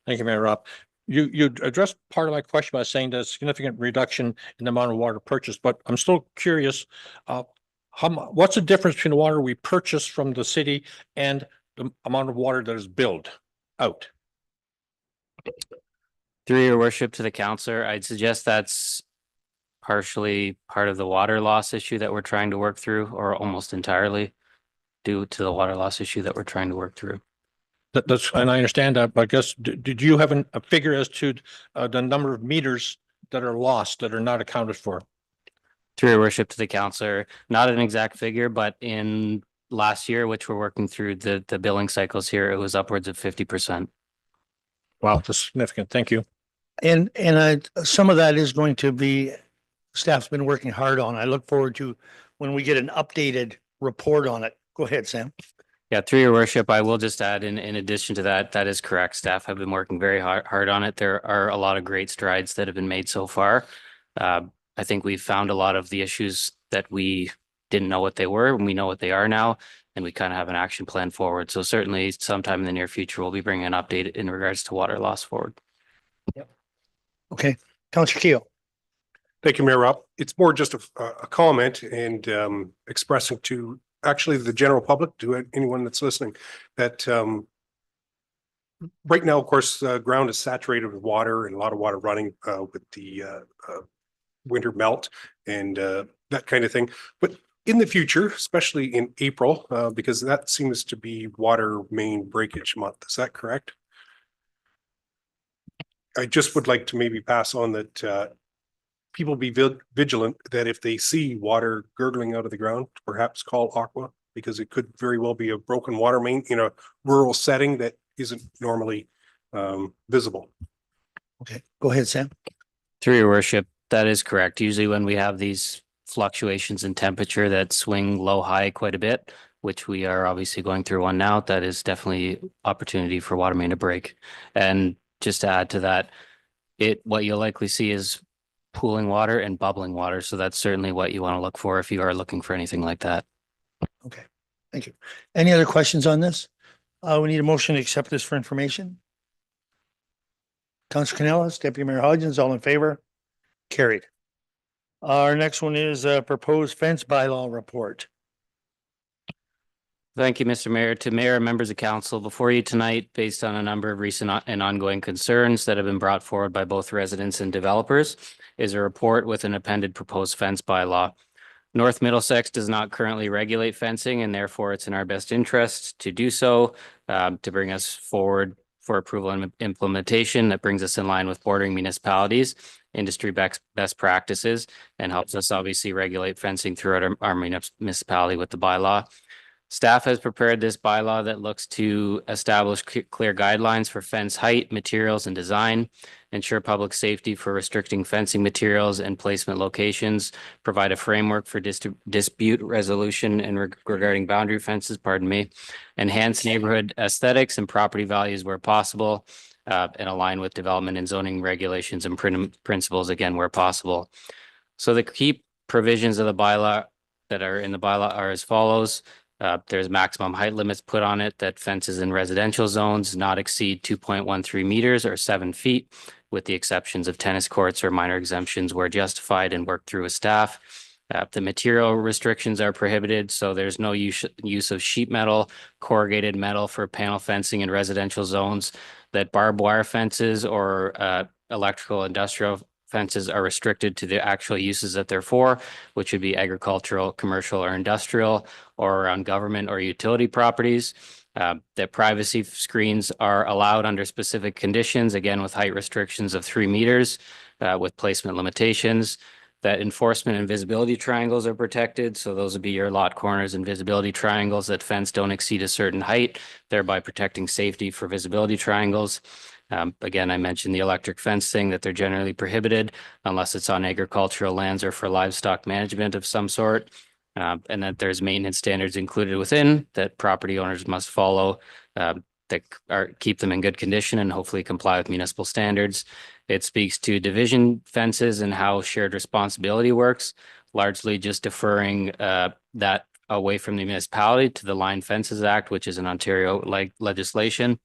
Thank you, Mayor Rob. You addressed part of my question by saying there's significant reduction in the amount of water purchased, but I'm still curious. What's the difference between the water we purchase from the city and the amount of water that is billed out? Through your worship to the councillor, I'd suggest that's partially part of the water loss issue that we're trying to work through, or almost entirely due to the water loss issue that we're trying to work through. That's, and I understand that, but I guess, did you have a figure as to the number of meters that are lost, that are not accounted for? Through your worship to the councillor, not an exact figure, but in last year, which we're working through the billing cycles here, it was upwards of 50%. Wow, that's significant. Thank you. And some of that is going to be, staff's been working hard on. I look forward to when we get an updated report on it. Go ahead, Sam. Yeah, through your worship, I will just add in addition to that, that is correct. Staff have been working very hard on it. There are a lot of great strides that have been made so far. I think we've found a lot of the issues that we didn't know what they were, and we know what they are now, and we kind of have an action plan forward. So certainly sometime in the near future, we'll be bringing an update in regards to water loss forward. Yep. Okay. Councillor Keel. Thank you, Mayor Rob. It's more just a comment and expressing to actually the general public, to anyone that's listening, that right now, of course, ground is saturated with water and a lot of water running with the winter melt and that kind of thing. But in the future, especially in April, because that seems to be water main breakage month. Is that correct? I just would like to maybe pass on that people be vigilant that if they see water gurgling out of the ground, perhaps call Aqua, because it could very well be a broken water main in a rural setting that isn't normally visible. Okay, go ahead, Sam. Through your worship, that is correct. Usually when we have these fluctuations in temperature that swing low high quite a bit, which we are obviously going through one now, that is definitely opportunity for water main to break. And just to add to that, what you'll likely see is pooling water and bubbling water. So that's certainly what you want to look for if you are looking for anything like that. Okay, thank you. Any other questions on this? We need a motion to accept this for information. Councillor Canellas, Deputy Mayor Hodgins, all in favor? Carried. Our next one is proposed fence bylaw report. Thank you, Mr. Mayor. To Mayor and members of council, before you tonight, based on a number of recent and ongoing concerns that have been brought forward by both residents and developers, is a report with an appended proposed fence bylaw. North Middlesex does not currently regulate fencing, and therefore it's in our best interest to do so, to bring us forward for approval and implementation that brings us in line with bordering municipalities, industry best practices, and helps us obviously regulate fencing throughout our municipality with the bylaw. Staff has prepared this bylaw that looks to establish clear guidelines for fence height, materials, and design, ensure public safety for restricting fencing materials and placement locations, provide a framework for dispute resolution and regarding boundary fences, enhance neighborhood aesthetics and property values where possible, and align with development and zoning regulations and principles, again, where possible. So the key provisions of the bylaw that are in the bylaw are as follows. There's maximum height limits put on it that fences in residential zones not exceed 2.13 meters or 7 feet, with the exceptions of tennis courts or minor exemptions where justified and worked through with staff. The material restrictions are prohibited, so there's no use of sheet metal, corrugated metal for panel fencing in residential zones. That barbed wire fences or electrical industrial fences are restricted to the actual uses that they're for, which would be agricultural, commercial, or industrial, or around government or utility properties. That privacy screens are allowed under specific conditions, again, with height restrictions of 3 meters, with placement limitations. That enforcement and visibility triangles are protected. So those would be your lot corners and visibility triangles that fence don't exceed a certain height, thereby protecting safety for visibility triangles. Again, I mentioned the electric fencing, that they're generally prohibited unless it's on agricultural lands or for livestock management of some sort. And that there's maintenance standards included within that property owners must follow, that keep them in good condition and hopefully comply with municipal standards. It speaks to division fences and how shared responsibility works, largely just deferring that away from the municipality to the Line Fences Act, which is an Ontario legislation.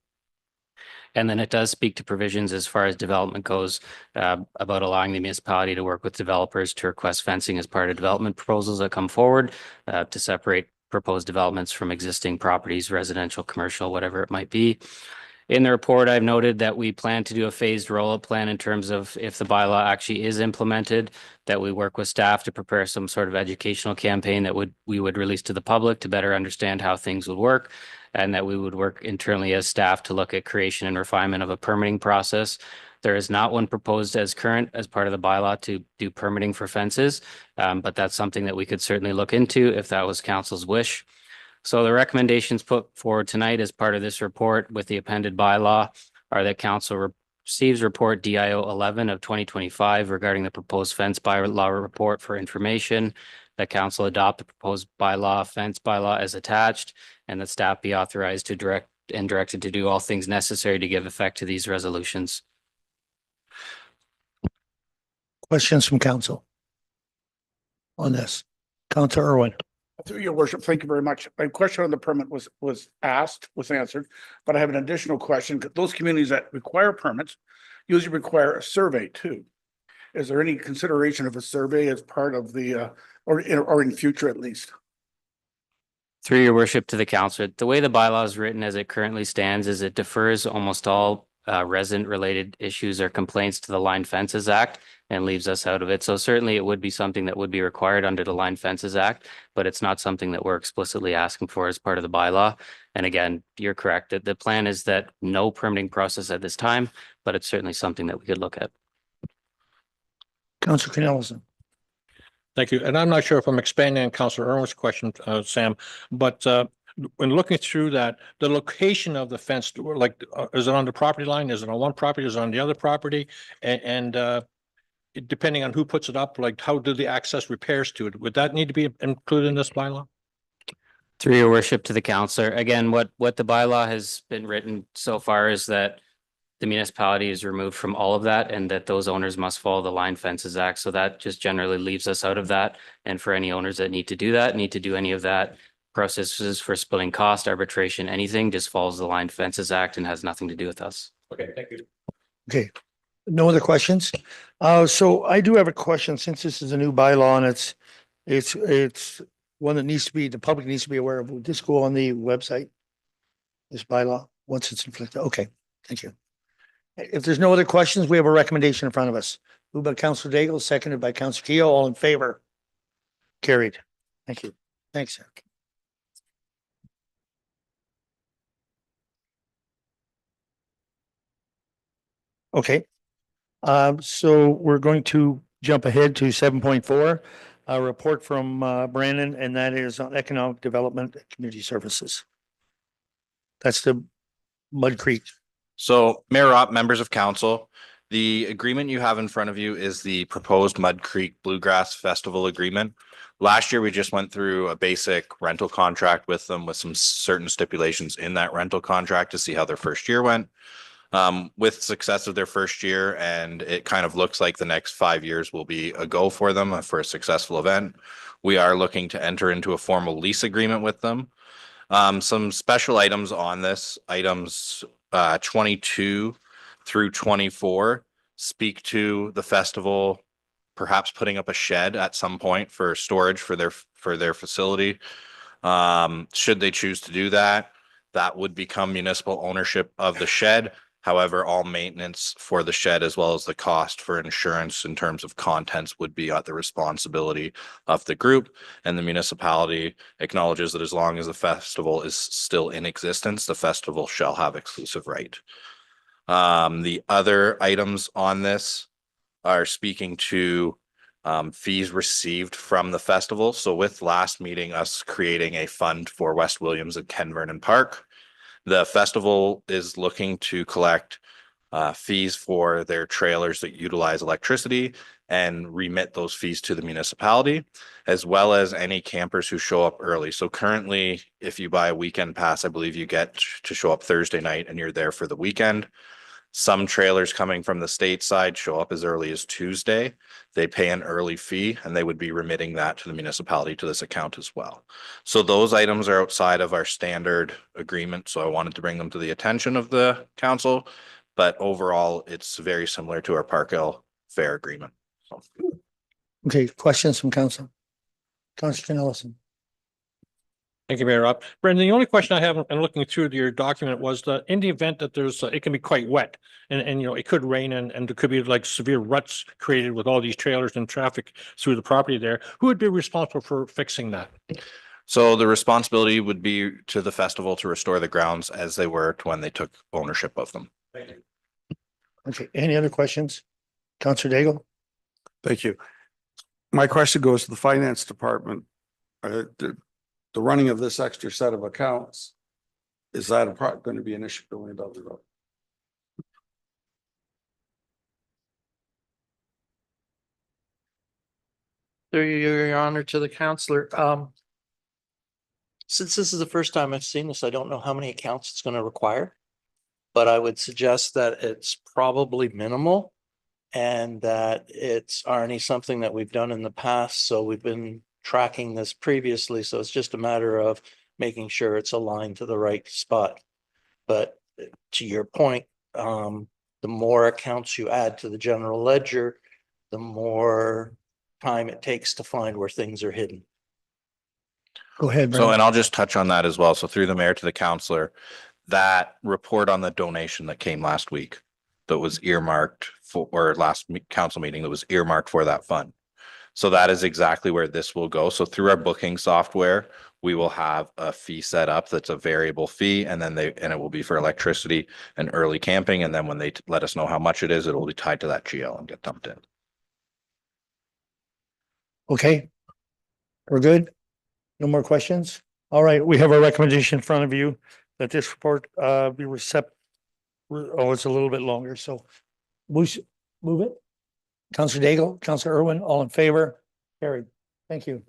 And then it does speak to provisions as far as development goes, about allowing the municipality to work with developers to request fencing as part of development proposals that come forward, to separate proposed developments from existing properties, residential, commercial, whatever it might be. In the report, I've noted that we plan to do a phased rollout plan in terms of if the bylaw actually is implemented, that we work with staff to prepare some sort of educational campaign that we would release to the public to better understand how things would work, and that we would work internally as staff to look at creation and refinement of a permitting process. There is not one proposed as current as part of the bylaw to do permitting for fences, but that's something that we could certainly look into if that was council's wish. So the recommendations put forward tonight as part of this report with the appended bylaw are that council receives report DIO 11 of 2025 regarding the proposed fence bylaw report for information, that council adopt the proposed fence bylaw as attached, and that staff be authorized to directed to do all things necessary to give effect to these resolutions. Questions from council on this? Councilor Irwin. Through your worship, thank you very much. My question on the permit was answered, but I have an additional question. Those communities that require permits usually require a survey too. Is there any consideration of a survey as part of the, or in future at least? Through your worship to the council, the way the bylaw is written as it currently stands is it defers almost all resident related issues or complaints to the Line Fences Act and leaves us out of it. So certainly it would be something that would be required under the Line Fences Act, but it's not something that we're explicitly asking for as part of the bylaw. And again, you're correct that the plan is that no permitting process at this time, but it's certainly something that we could look at. Councilor Cornelison. Thank you. And I'm not sure if I'm expanding on Councilor Irwin's question, Sam, but when looking through that, the location of the fence, like, is it on the property line? Is it on one property? Is it on the other property? And depending on who puts it up, like how do the access repairs to it? Would that need to be included in this bylaw? Through your worship to the councillor, again, what the bylaw has been written so far is that the municipality is removed from all of that and that those owners must follow the Line Fences Act. So that just generally leaves us out of that. And for any owners that need to do any of that, processes for splitting cost, arbitration, anything just follows the Line Fences Act and has nothing to do with us. Okay, thank you. Okay. No other questions? So I do have a question, since this is a new bylaw and it's one that needs to be, the public needs to be aware of. Will this go on the website? This bylaw, once it's inflicted? Okay, thank you. If there's no other questions, we have a recommendation in front of us. Moved by Councillor Daigle, seconded by Councillor Keo, all in favor? Carried. Thank you. Thanks, Eric. Okay. So we're going to jump ahead to 7.4, a report from Brandon, and that is on economic development and community services. That's the Mud Creek. So Mayor Ropp, members of council, the agreement you have in front of you is the proposed Mud Creek Bluegrass Festival agreement. Last year, we just went through a basic rental contract with them with some certain stipulations in that rental contract to see how their first year went. With success of their first year, and it kind of looks like the next 5 years will be a go for them for a successful event. We are looking to enter into a formal lease agreement with them. Some special items on this, items 22 through 24 speak to the festival, perhaps putting up a shed at some point for storage for their facility. Should they choose to do that, that would become municipal ownership of the shed. However, all maintenance for the shed, as well as the cost for insurance in terms of contents, would be at the responsibility of the group. And the municipality acknowledges that as long as the festival is still in existence, the festival shall have exclusive right. The other items on this are speaking to fees received from the festival. So with last meeting, us creating a fund for West Williams and Ken Vernon Park, the festival is looking to collect fees for their trailers that utilize electricity and remit those fees to the municipality, as well as any campers who show up early. So currently, if you buy a weekend pass, I believe you get to show up Thursday night and you're there for the weekend. Some trailers coming from the state side show up as early as Tuesday. They pay an early fee and they would be remitting that to the municipality to this account as well. So those items are outside of our standard agreement. So I wanted to bring them to the attention of the council. But overall, it's very similar to our Parkdale Fair agreement. So. Okay, questions from council? Councillor Ellison. Thank you, Mayor Ropp. Brendan, the only question I have in looking through your document was that in the event that there's, it can be quite wet and, you know, it could rain and there could be like severe ruts created with all these trailers and traffic through the property there. Who would be responsible for fixing that? So the responsibility would be to the festival to restore the grounds as they were to when they took ownership of them. Thank you. Okay, any other questions? Councillor Daigle? Thank you. My question goes to the finance department. The running of this extra set of accounts, is that going to be an issue going down the road? Through your honor to the counselor, since this is the first time I've seen this, I don't know how many accounts it's going to require. But I would suggest that it's probably minimal and that it's already something that we've done in the past. So we've been tracking this previously. So it's just a matter of making sure it's aligned to the right spot. But to your point, the more accounts you add to the general ledger, the more time it takes to find where things are hidden. Go ahead, So, Brandon. and I'll just touch on that as well. So through the mayor to the councillor, that report on the donation that came last week that was earmarked for, or council meeting that was earmarked for that fund. So that is exactly where this will go. So through our booking software, we will have a fee set up that's a variable fee, and then it will be for electricity and early camping. And then when they let us know how much it is, it will be tied to that GL and get dumped in. Okay, we're good? No more questions? All right, we have a recommendation in front of you that this report be oh, it's a little bit longer, so we should move it. Councillor Daigle, Councillor Irwin, all in favor? Carried. Thank you.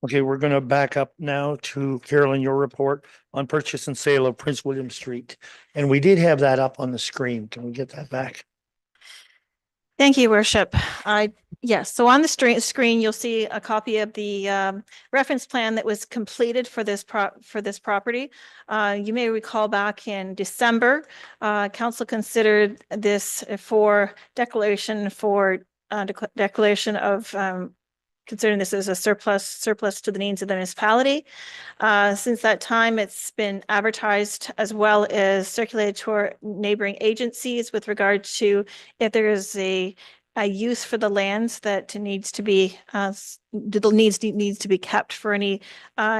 Okay, we're going to back up now to Carolyn, your report on purchase and sale of Prince William Street. And we did have that up on the screen. Can we get that back? Thank you, Worship. Yes, so on the screen, you'll see a copy of the reference plan that was completed for this property. You may recall back in December, council considered this for declaration of considering this as a surplus to the needs of the municipality. Since that time, it's been advertised as well as circulated to our neighboring agencies with regard to if there is a use for the lands that needs to be needs to be kept for any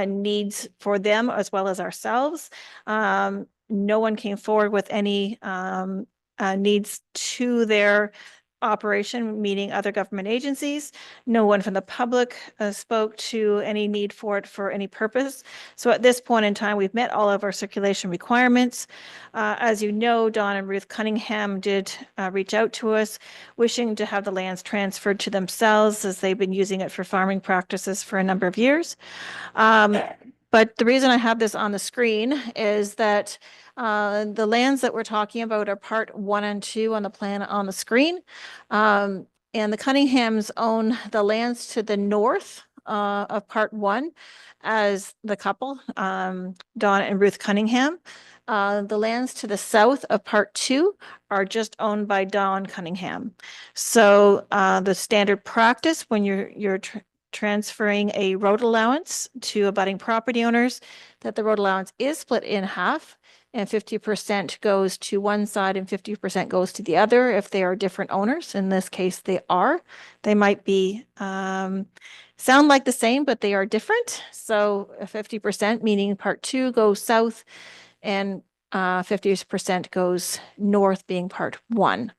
needs for them as well as ourselves. No one came forward with any needs to their operation, meeting other government agencies. No one from the public spoke to any need for it for any purpose. So at this point in time, we've met all of our circulation requirements. As you know, Don and Ruth Cunningham did reach out to us, wishing to have the lands transferred to themselves as they've been using it for farming practices for a number of years. But the reason I have this on the screen is that the lands that we're talking about are part 1 and 2 on the plan on the screen. And the Cunninghams own the lands to the north of part 1 as the couple, Don and Ruth Cunningham. The lands to the south of part 2 are just owned by Don Cunningham. So the standard practice when you're transferring a road allowance to abutting property owners, that the road allowance is split in half and 50% goes to one side and 50% goes to the other if they are different owners. In this case, they are. They might be sound like the same, but they are different. So 50%, meaning part 2 goes south and 50% goes north, being part 1.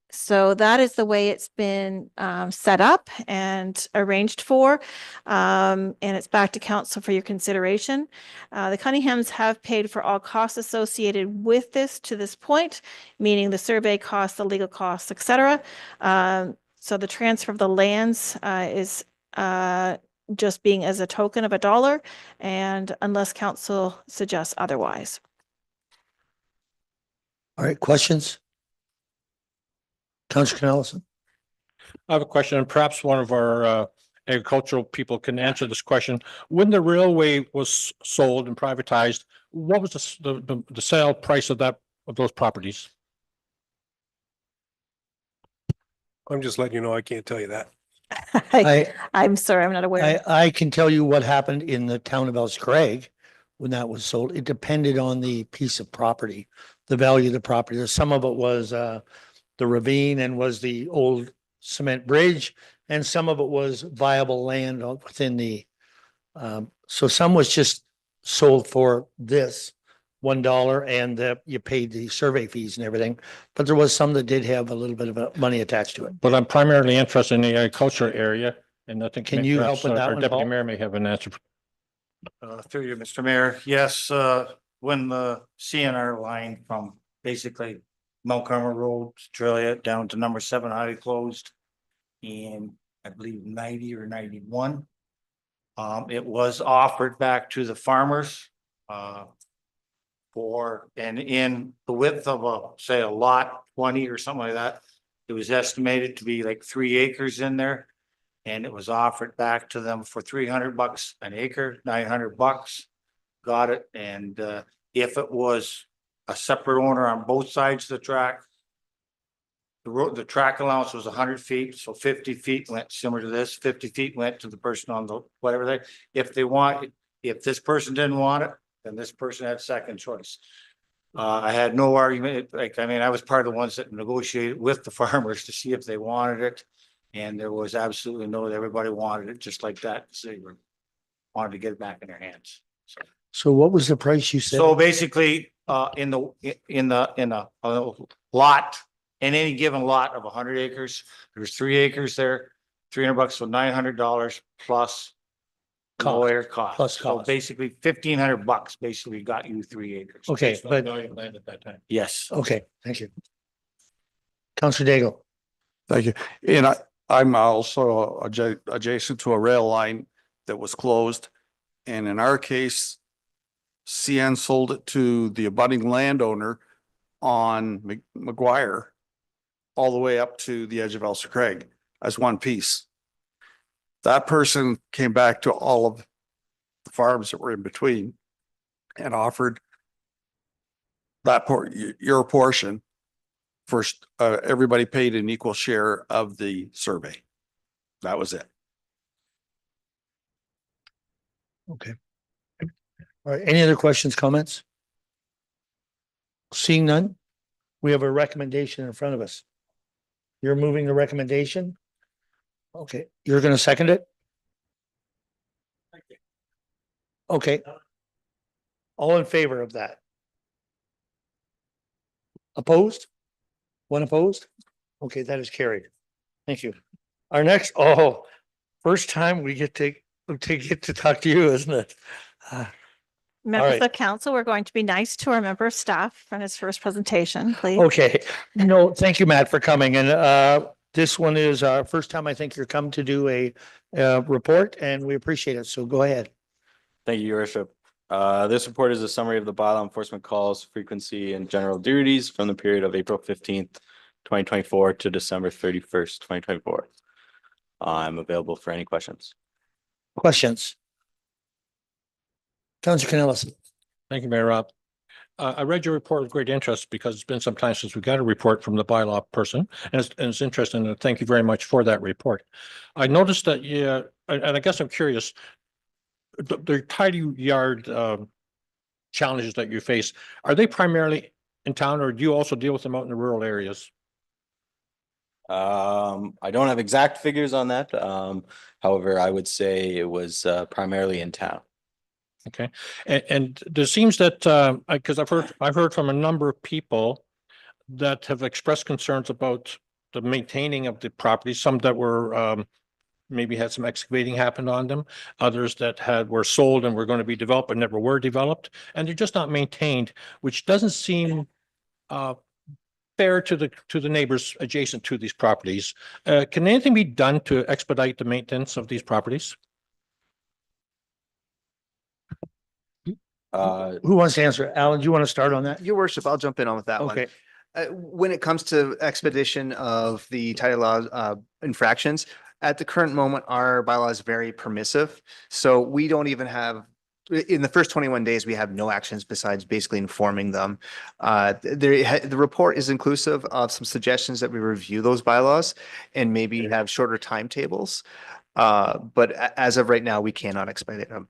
So that is the way it's been set up and arranged for. And it's back to council for your consideration. The Cunninghams have paid for all costs associated with this to this point, meaning the survey costs, the legal costs, etc. So the transfer of the lands is just being as a token of $1, and unless council suggests otherwise. All right, questions? Councillor Canellison. I have a question, and perhaps one of our agricultural people can answer this question. When the railway was sold and privatized, what was the sale price of those properties? I'm just letting you know, I can't tell you that. I'm sorry, I'm not aware. I can tell you what happened in the town of Ellis Craig when that was sold. It depended on the piece of property, the value of the property. Some of it was the ravine and was the old cement bridge, and some of it was viable land within the, so some was just sold for this $1 and you paid the survey fees and everything, but there was some that did have a little bit of money attached to it. But I'm primarily interested in the agriculture area, and I think Can you help with that our one, deputy Paul? mayor may have an answer. Through you, Mr. Mayor. Yes, when the CNR line from basically Mount Carmel Road, Australia, down to number 7 highway closed in, I believe, 90 or 91. It was offered back to the farmers and in the width of say a lot 20 or something like that. It was estimated to be like 3 acres in there. And it was offered back to them for $300 an acre, $900. Got it. And if it was a separate owner on both sides of the track, the track allowance was 100 feet, so 50 feet went similar to this. 50 feet went to the person on the whatever if this person didn't want it, then this person had second choice. I had no argument. I was part of the ones that negotiated with the farmers to see if they wanted it. And there was absolutely no, everybody wanted it just like that. So they wanted to get it back in their hands. So what was the price you said? So basically, in a lot, in any given lot of 100 acres, there's 3 acres there, $300, so $900 plus lawyer cost. Plus So cost. basically $1,500 basically got you 3 acres. Okay, but, Land at that time. Yes. okay, thank you. Councillor Daigle. Thank you. And I'm also adjacent to a rail line that was closed. And in our case, CN sold it to the abutting landowner on McGuire. all the way up to the edge of Elster Craig as one piece. That person came back to all of the farms that were in between and offered your portion for, everybody paid an equal share of the survey. That was it. Okay. All right, any other questions, comments? Seeing none, we have a recommendation in front of us. You're moving the recommendation? Okay, you're gonna second it? Okay. All in favor of that? Opposed? One opposed? Okay, that is carried. Thank you. Our next, first time we get to talk to you, isn't it? Members right. of council, we're going to be nice to our member of staff from his first presentation, please. Okay, no, thank you, Matt, for coming. And this one is first time I think you're come to do a report, and we appreciate it. So go ahead. Thank you, Your Worship. This report is a summary of the bylaw enforcement calls, frequency, and general duties from the period of April 15th, 2024 to December 31st, 2024. I'm available for any questions. Questions? Councilor Canellis. Thank you, Mayor Rob. I read your report with great interest because it's been some time since we got a report from the bylaw person, and it's interesting, and thank you very much for that report. I noticed that, and I guess I'm curious, the tidy yard challenges that you face, are they primarily in town, or do you also deal with them out in the rural areas? I don't have exact figures on that. However, I would say it was primarily in town. Okay, and there seems that because I've heard from a number of people that have expressed concerns about the maintaining of the property. Some that were maybe had some excavating happen on them, others that were sold and were going to be developed but never were developed, and they're just not maintained, which doesn't seem fair to the neighbors adjacent to these properties. Can anything be done to expedite the maintenance of these properties? Who wants to answer? Alan, do you want to start on that? Your worship, I'll jump in on with that one. Okay. When it comes to expedition of the title law infractions, at the current moment, our bylaw is very permissive. So we don't even have, in the first 21 days, we have no actions besides basically informing them. The report is inclusive of some suggestions that we review those bylaws and maybe have shorter timetables. But as of right now, we cannot expedite them.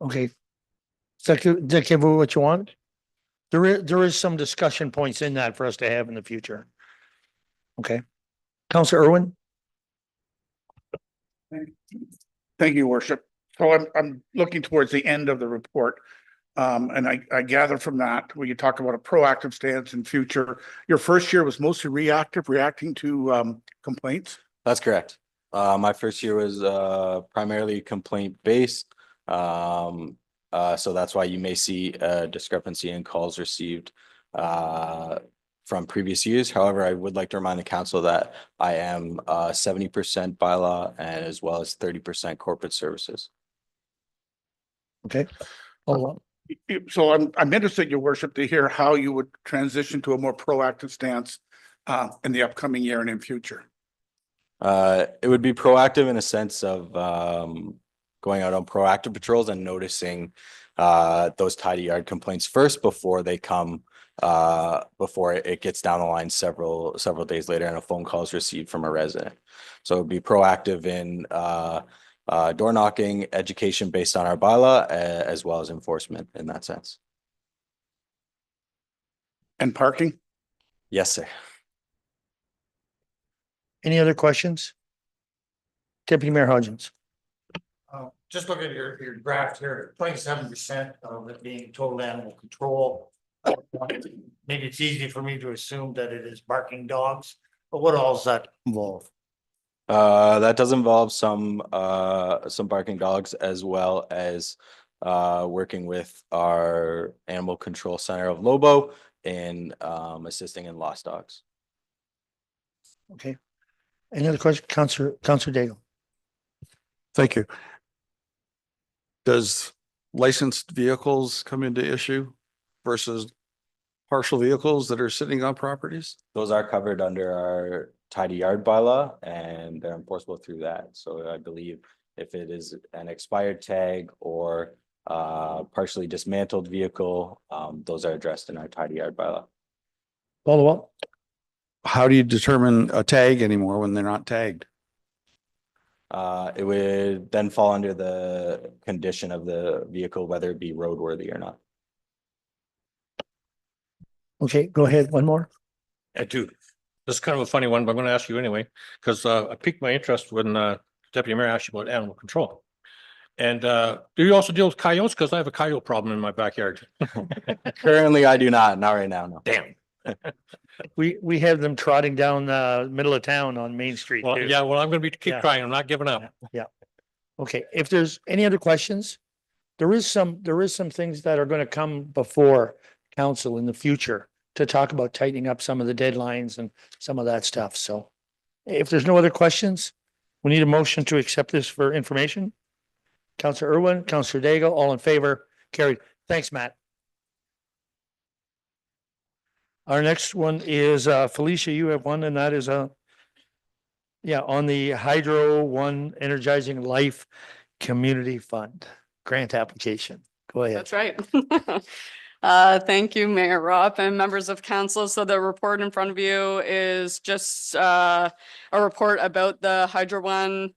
Okay. Did that give you what you want? There is some discussion points in that for us to have in the future. Okay. Councilor Irwin? Thank you, Worship. So I'm looking towards the end of the report. And I gather from that, when you talk about a proactive stance in future, your first year was mostly reacting to complaints? That's correct. My first year was primarily complaint based. So that's why you may see a discrepancy in calls received from previous years. However, I would like to remind the council that I am 70% bylaw and as well as 30% corporate services. Okay. Oh, So I'm interested, your worship, to hear how you would transition to a more proactive stance in the upcoming year and in future. It would be proactive in a sense of going out on proactive patrols and noticing those tidy yard complaints first before they come, before it gets down the line several days later and a phone call is received from a resident. So it'd be proactive in door knocking, education based on our bylaw, as well as enforcement in that sense. And parking? Yes, sir. any other questions? Deputy Mayor Hodgins. Just look at your draft here, 27% of it being total animal control. Maybe it's easy for me to assume that it is barking dogs, but what all does that involve? That does involve some barking dogs as well as working with our animal control center of Lobo in assisting in lost dogs. Okay. Any other question? Councilor Daigle. Thank you. Does licensed vehicles come into issue versus partial vehicles that are sitting on properties? Those are covered under our tidy yard bylaw and they're enforceable through that. So I believe if it is an expired tag or partially dismantled vehicle, those are addressed in our tidy yard bylaw. Follow up? How do you determine a tag anymore when they're not tagged? It would then fall under the condition of the vehicle, whether it be roadworthy or not. Okay, go ahead. One more. I do. This is kind of a funny one, but I'm going to ask you anyway, because I piqued my interest when Deputy Mayor asked you about animal control. And do you also deal with coyotes? Because I have a coyote problem in my backyard. Currently, I do not right now, no. Damn. We have them trotting down middle of town on Main Street. Well, too. yeah, well, I'm going to keep Yeah. trying. I'm not giving up. Yeah. Okay, if there's any other questions, there is some things that are going to come before council in the future to talk about tightening up some of the deadlines and some of that stuff. So if there's no other questions, we need a motion to accept this for information. Councillor Irwin, Councillor Daigle, all in favor, carried. Thanks, Matt. Our next one is Felicia, you have one, and that is on the Hydro One Energizing Life Community Fund grant application. Go ahead. That's right. Thank you, Mayor Ropp and members of council. So the report in front of you is just a report about the Hydro One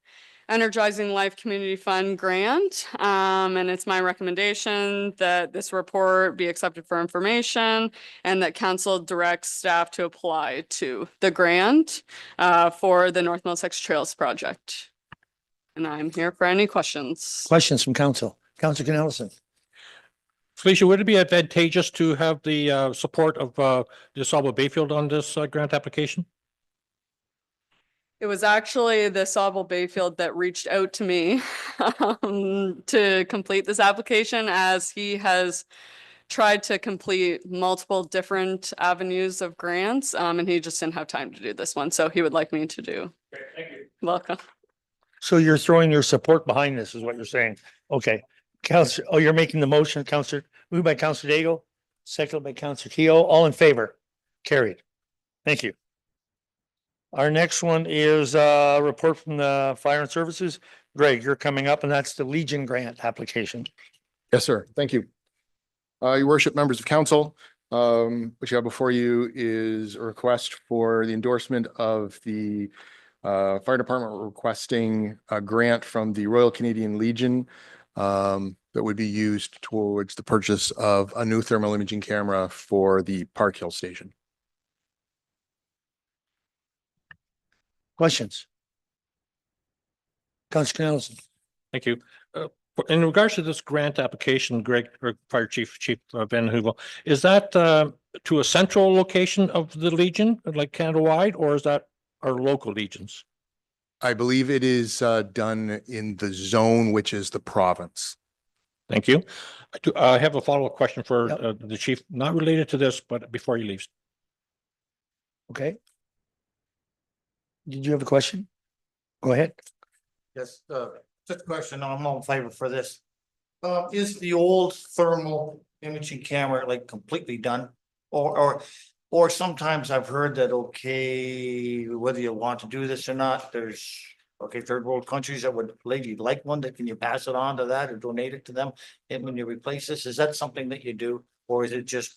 Energizing Life Community Fund grant. And it's my recommendation that this report be accepted for information and that council directs staff to apply to the grant for the North Middlesex Trails project. And I'm here for any questions. Questions from council? Councillor Canellison. Felicia, would it be advantageous to have the support of the Sawbo Bayfield on this grant application? It was actually the Sawville Bayfield that reached out to me to complete this application, as he has tried to complete multiple different avenues of grants, and he just didn't have time to do this one. So he would like me to do. Great, thank you. Welcome. So you're throwing your support behind this is what you're saying. Okay. Councillor, oh, you're making the motion, Councillor, moved by Councillor Daigle, seconded by Councillor Keogh, all in favor, carried. Thank you. Our next one is a report from the Fire and Services. Greg, you're coming up, and that's the Legion grant application. Yes, sir. Thank you. Your worship, members of council, what you have before you is a request for the endorsement of the fire department requesting a grant from the Royal Canadian Legion that would be used towards the purchase of a new thermal imaging camera for the Park Hill station. Questions? Councillor Canellison. Thank you. In regards to this grant application, Greg, or Fire Chief Ben Hoovel, is that to a central location of the Legion, like Canada-wide, or is that our local legions? I believe it is done in the zone, which is the province. Thank you. I have a follow-up question for the chief, not related to this, but before he leaves. Okay. Did you have a question? Go ahead. Yes, just a question. I'm all in favor for this. Is the old thermal imaging camera like completely done? Or sometimes I've heard that, okay, whether you want to do this or not, there's, okay, third world countries that would maybe like one, that can you pass it on to that or donate it to them? And when you replace this, is that something that you do? Or is it just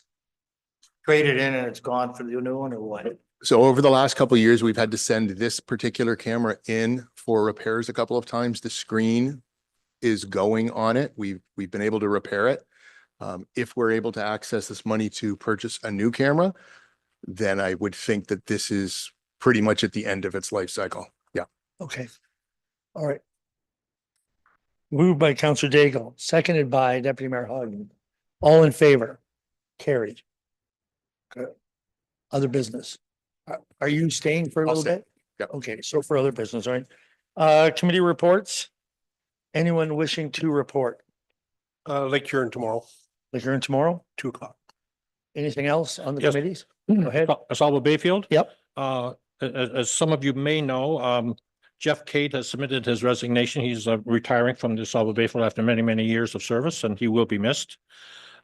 traded in and it's gone for the new one or what? So over the last couple of years, we've had to send this particular camera in for repairs a couple of times. The screen is going on it. We've been able to repair it. If we're able to access this money to purchase a new camera, then I would think that this is pretty much at the end of its life cycle. Yeah. Okay. All right. Moved by Councillor Daigle, seconded by Deputy Mayor Hodgman. All in favor? Carried. Good. Other business. Are you staying for a little bit? Yeah. Okay, so for other business, all right. Committee reports. Anyone wishing to report? Lake Huron tomorrow, Like you're in tomorrow? 2:00. Anything else on the Yes. committees? Go ahead. Asaba Bayfield? Yep. As some of you may know, Jeff Cade has submitted his resignation. He's retiring from the Asaba Bayfield after many, many years of service, and he will be missed.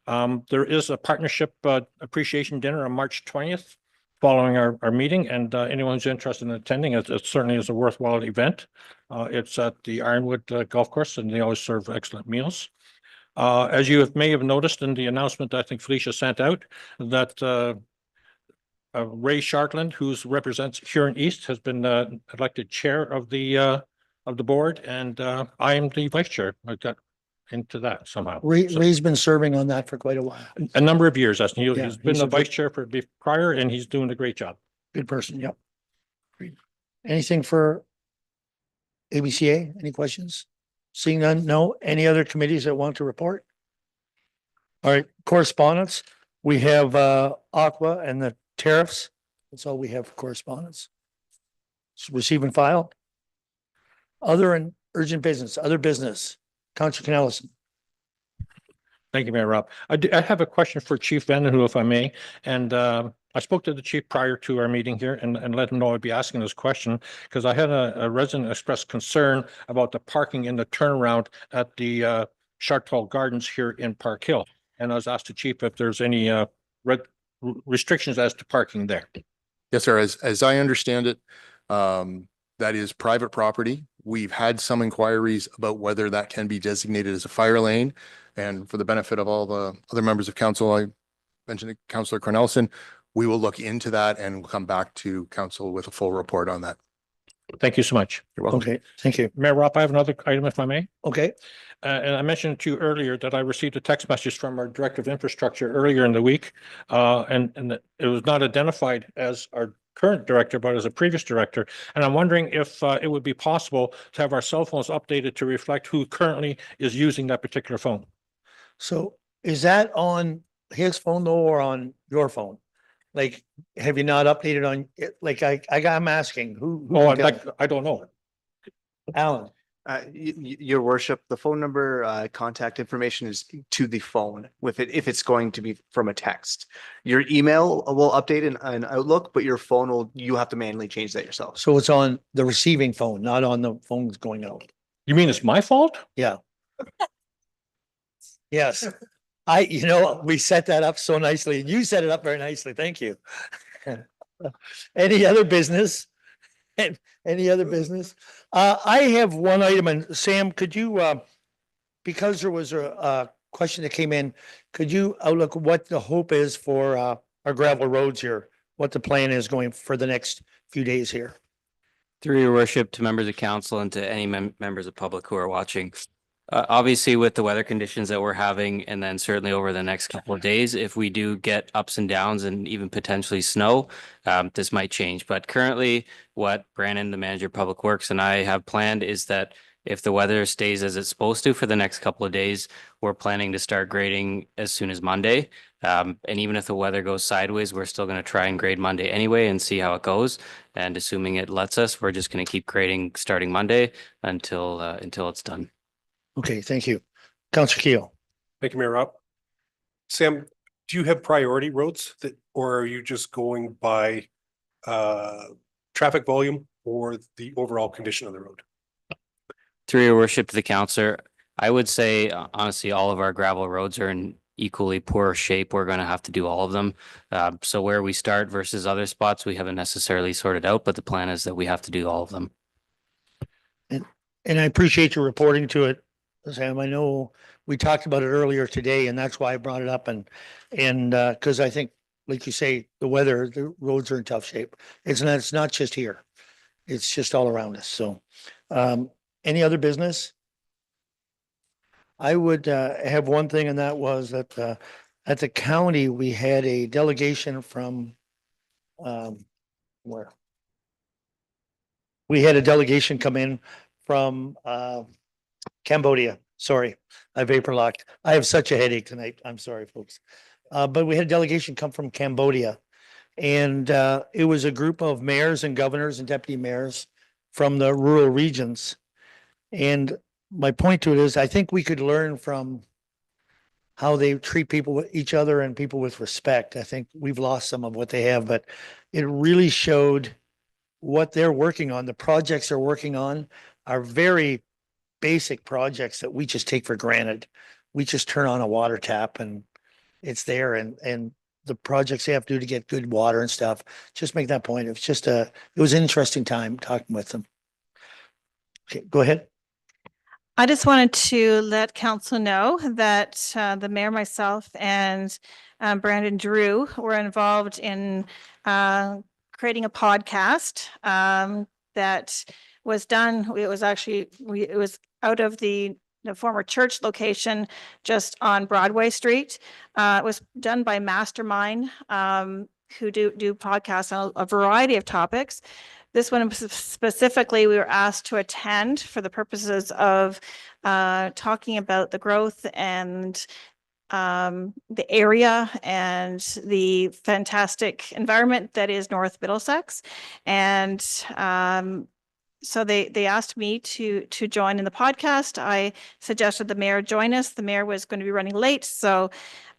There is a partnership appreciation dinner on March 20th following our meeting, and anyone who's interested in attending, it certainly is a worthwhile event. It's at the Ironwood Golf Course, and they always serve excellent meals. As you may have noticed in the announcement I think Felicia sent out, that Ray Shartland, who represents Huron East, has been elected chair of the board, and I am the vice chair. I got into that somehow. So, Ray's been serving on that for quite a while. a number of years. He's Yeah, been he's the a vice good- chair for prior, and he's doing a great job. Good person, yep. Great. Anything for ABCA? Any questions? Seeing none, no. Any other committees that want to report? All right, correspondence. We have Aqua and the tariffs. That's all we have for correspondence. Receive and file. Other and urgent business, other business. Councilor Canellison. Thank you, Mayor Rob. I have a question for Chief Vandenhoe, if I may. And I spoke to the chief prior to our meeting here and let him know I'd be asking this question because I had a resident express concern about the parking in the turnaround at the Chartwell Gardens here in Park Hill. And I was asked the chief if there's any restrictions as to parking there. Yes, sir. As I understand it, that is private property. We've had some inquiries about whether that can be designated as a fire lane. And for the benefit of all the other members of council, I mentioned to Councillor Cornelison, we will look into that and we'll come back to council with a full report on that. Thank you so much. You're welcome. Okay, thank you. Mayor Rob, I have another item, if I may. Okay, And I mentioned to you earlier that I received a text message from our Director of Infrastructure earlier in the week. And it was not identified as our current director, but as a previous director. And I'm wondering if it would be possible to have our cell phones updated to reflect who currently is using that particular phone. so is that on his phone though, or on your phone? Like, have you not updated on, like, I'm asking who? Oh, I don't know. Alan, Your worship, the phone number, contact information is to the phone with it, if it's going to be from a text. Your email will update in Outlook, but your phone you have to manually change that yourself. so it's on the receiving phone, not on the phones going out. You mean it's my fault? Yeah. Yes, we set that up so nicely and you set it up very nicely. Thank you. Any other business? Any other business? I have one item, and Sam, could you, because there was a question that came in, could you outlook what the hope is for our gravel roads here? What the plan is going for the next few days here? Through your worship, to members of council and to any members of public who are watching. Obviously, with the weather conditions that we're having, and then certainly over the next couple of days, if we do get ups and downs and even potentially snow, this might change. But currently, what Brandon, the manager of Public Works, and I have planned is that if the weather stays as it's supposed to for the next couple of days, we're planning to start grading as soon as Monday. And even if the weather goes sideways, we're still going to try and grade Monday anyway and see how it goes. And assuming it lets us, we're just going to keep grading starting Monday until it's done. Okay, thank you. Councilor Keel. Thank you, Mayor Rob. Sam, do you have priority roads or are you just going by traffic volume or the overall condition of the road? Through your worship to the councillor, I would say honestly, all of our gravel roads are in equally poor shape. We're going to have to do all of them. So where we start versus other spots, we haven't necessarily sorted out, but the plan is that we have to do all of them. And I appreciate your reporting to it, Sam. I know we talked about it earlier today, and that's why I brought it up. And because I think, like you say, the roads are in tough shape. It's not just here. It's just all around us. So, any other business? I would have one thing, and that was that at the county, we had a delegation from where? We had a delegation come in from Cambodia. Sorry, I vapor locked. I have such a headache tonight. I'm sorry, folks. But we had a delegation come from Cambodia. And it was a group of mayors and governors and deputy mayors from the rural regions. And my point to it is, I think we could learn from how they treat people with each other and people with respect. I think we've lost some of what they have, but it really showed what they're working on. The projects they're working on are very basic projects that we just take for granted. We just turn on a water tap and it's there and the projects they have to do to get good water and stuff. Just make that point. It was just it was an interesting time talking with them. Okay, go ahead. I just wanted to let council know that the mayor, myself, and Brandon Drew were involved in creating a podcast that was done. It was actually, it was out of the former church location just on Broadway Street. It was done by Mastermind, who do podcasts on a variety of topics. This one specifically, we were asked to attend for the purposes of talking about the growth and the area and the fantastic environment that is North Middlesex. And so they asked me to join in the podcast. I suggested the mayor join us. The mayor was going to be running late, so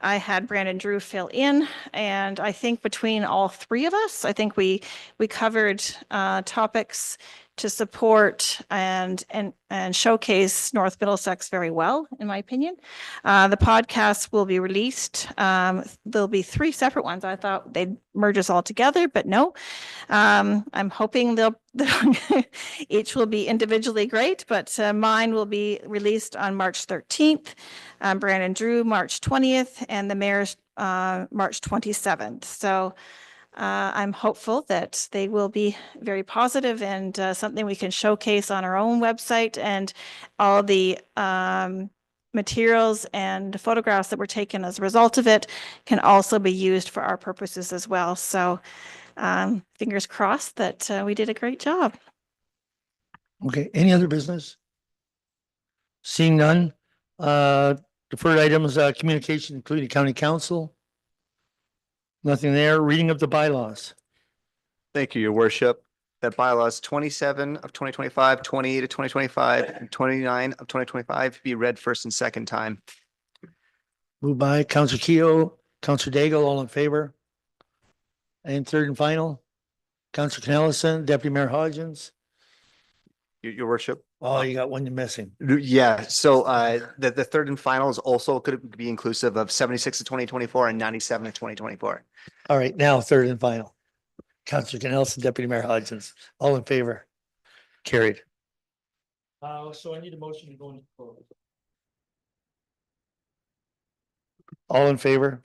I had Brandon Drew fill in. And I think between all three of us, I think we covered topics to support and showcase North Middlesex very well, in my opinion. The podcast will be released. There'll be 3 separate ones. I thought they'd merge us all together, but no. I'm hoping they'll each will be individually great, but mine will be released on March 13th. Brandon Drew, March 20th, and the mayor's March 27th. So I'm hopeful that they will be very positive and something we can showcase on our own website, and all the materials and photographs that were taken as a result of it can also be used for our purposes as well. So fingers crossed that we did a great job. Okay, any other business? Seeing none, deferred items, communication, including county council. Nothing there. Reading of the bylaws. Thank you, your worship. That bylaws 27 of 2025, 28 of 2025, and 29 of 2025 be read first and second time. Moved by Councillor Keogh, Councillor Daigle, all in favor? And third and final, Councillor Canellison, Deputy Mayor Hodgins. Your worship. Oh, you got one you're missing. Yeah, so the third and final is also could be inclusive of 76 of 2024 and 97 of 2024. All right, now third and final. Councillor Canellison, Deputy Mayor Hodgins, all in favor? Carried. So I need a motion to go into close. All in favor?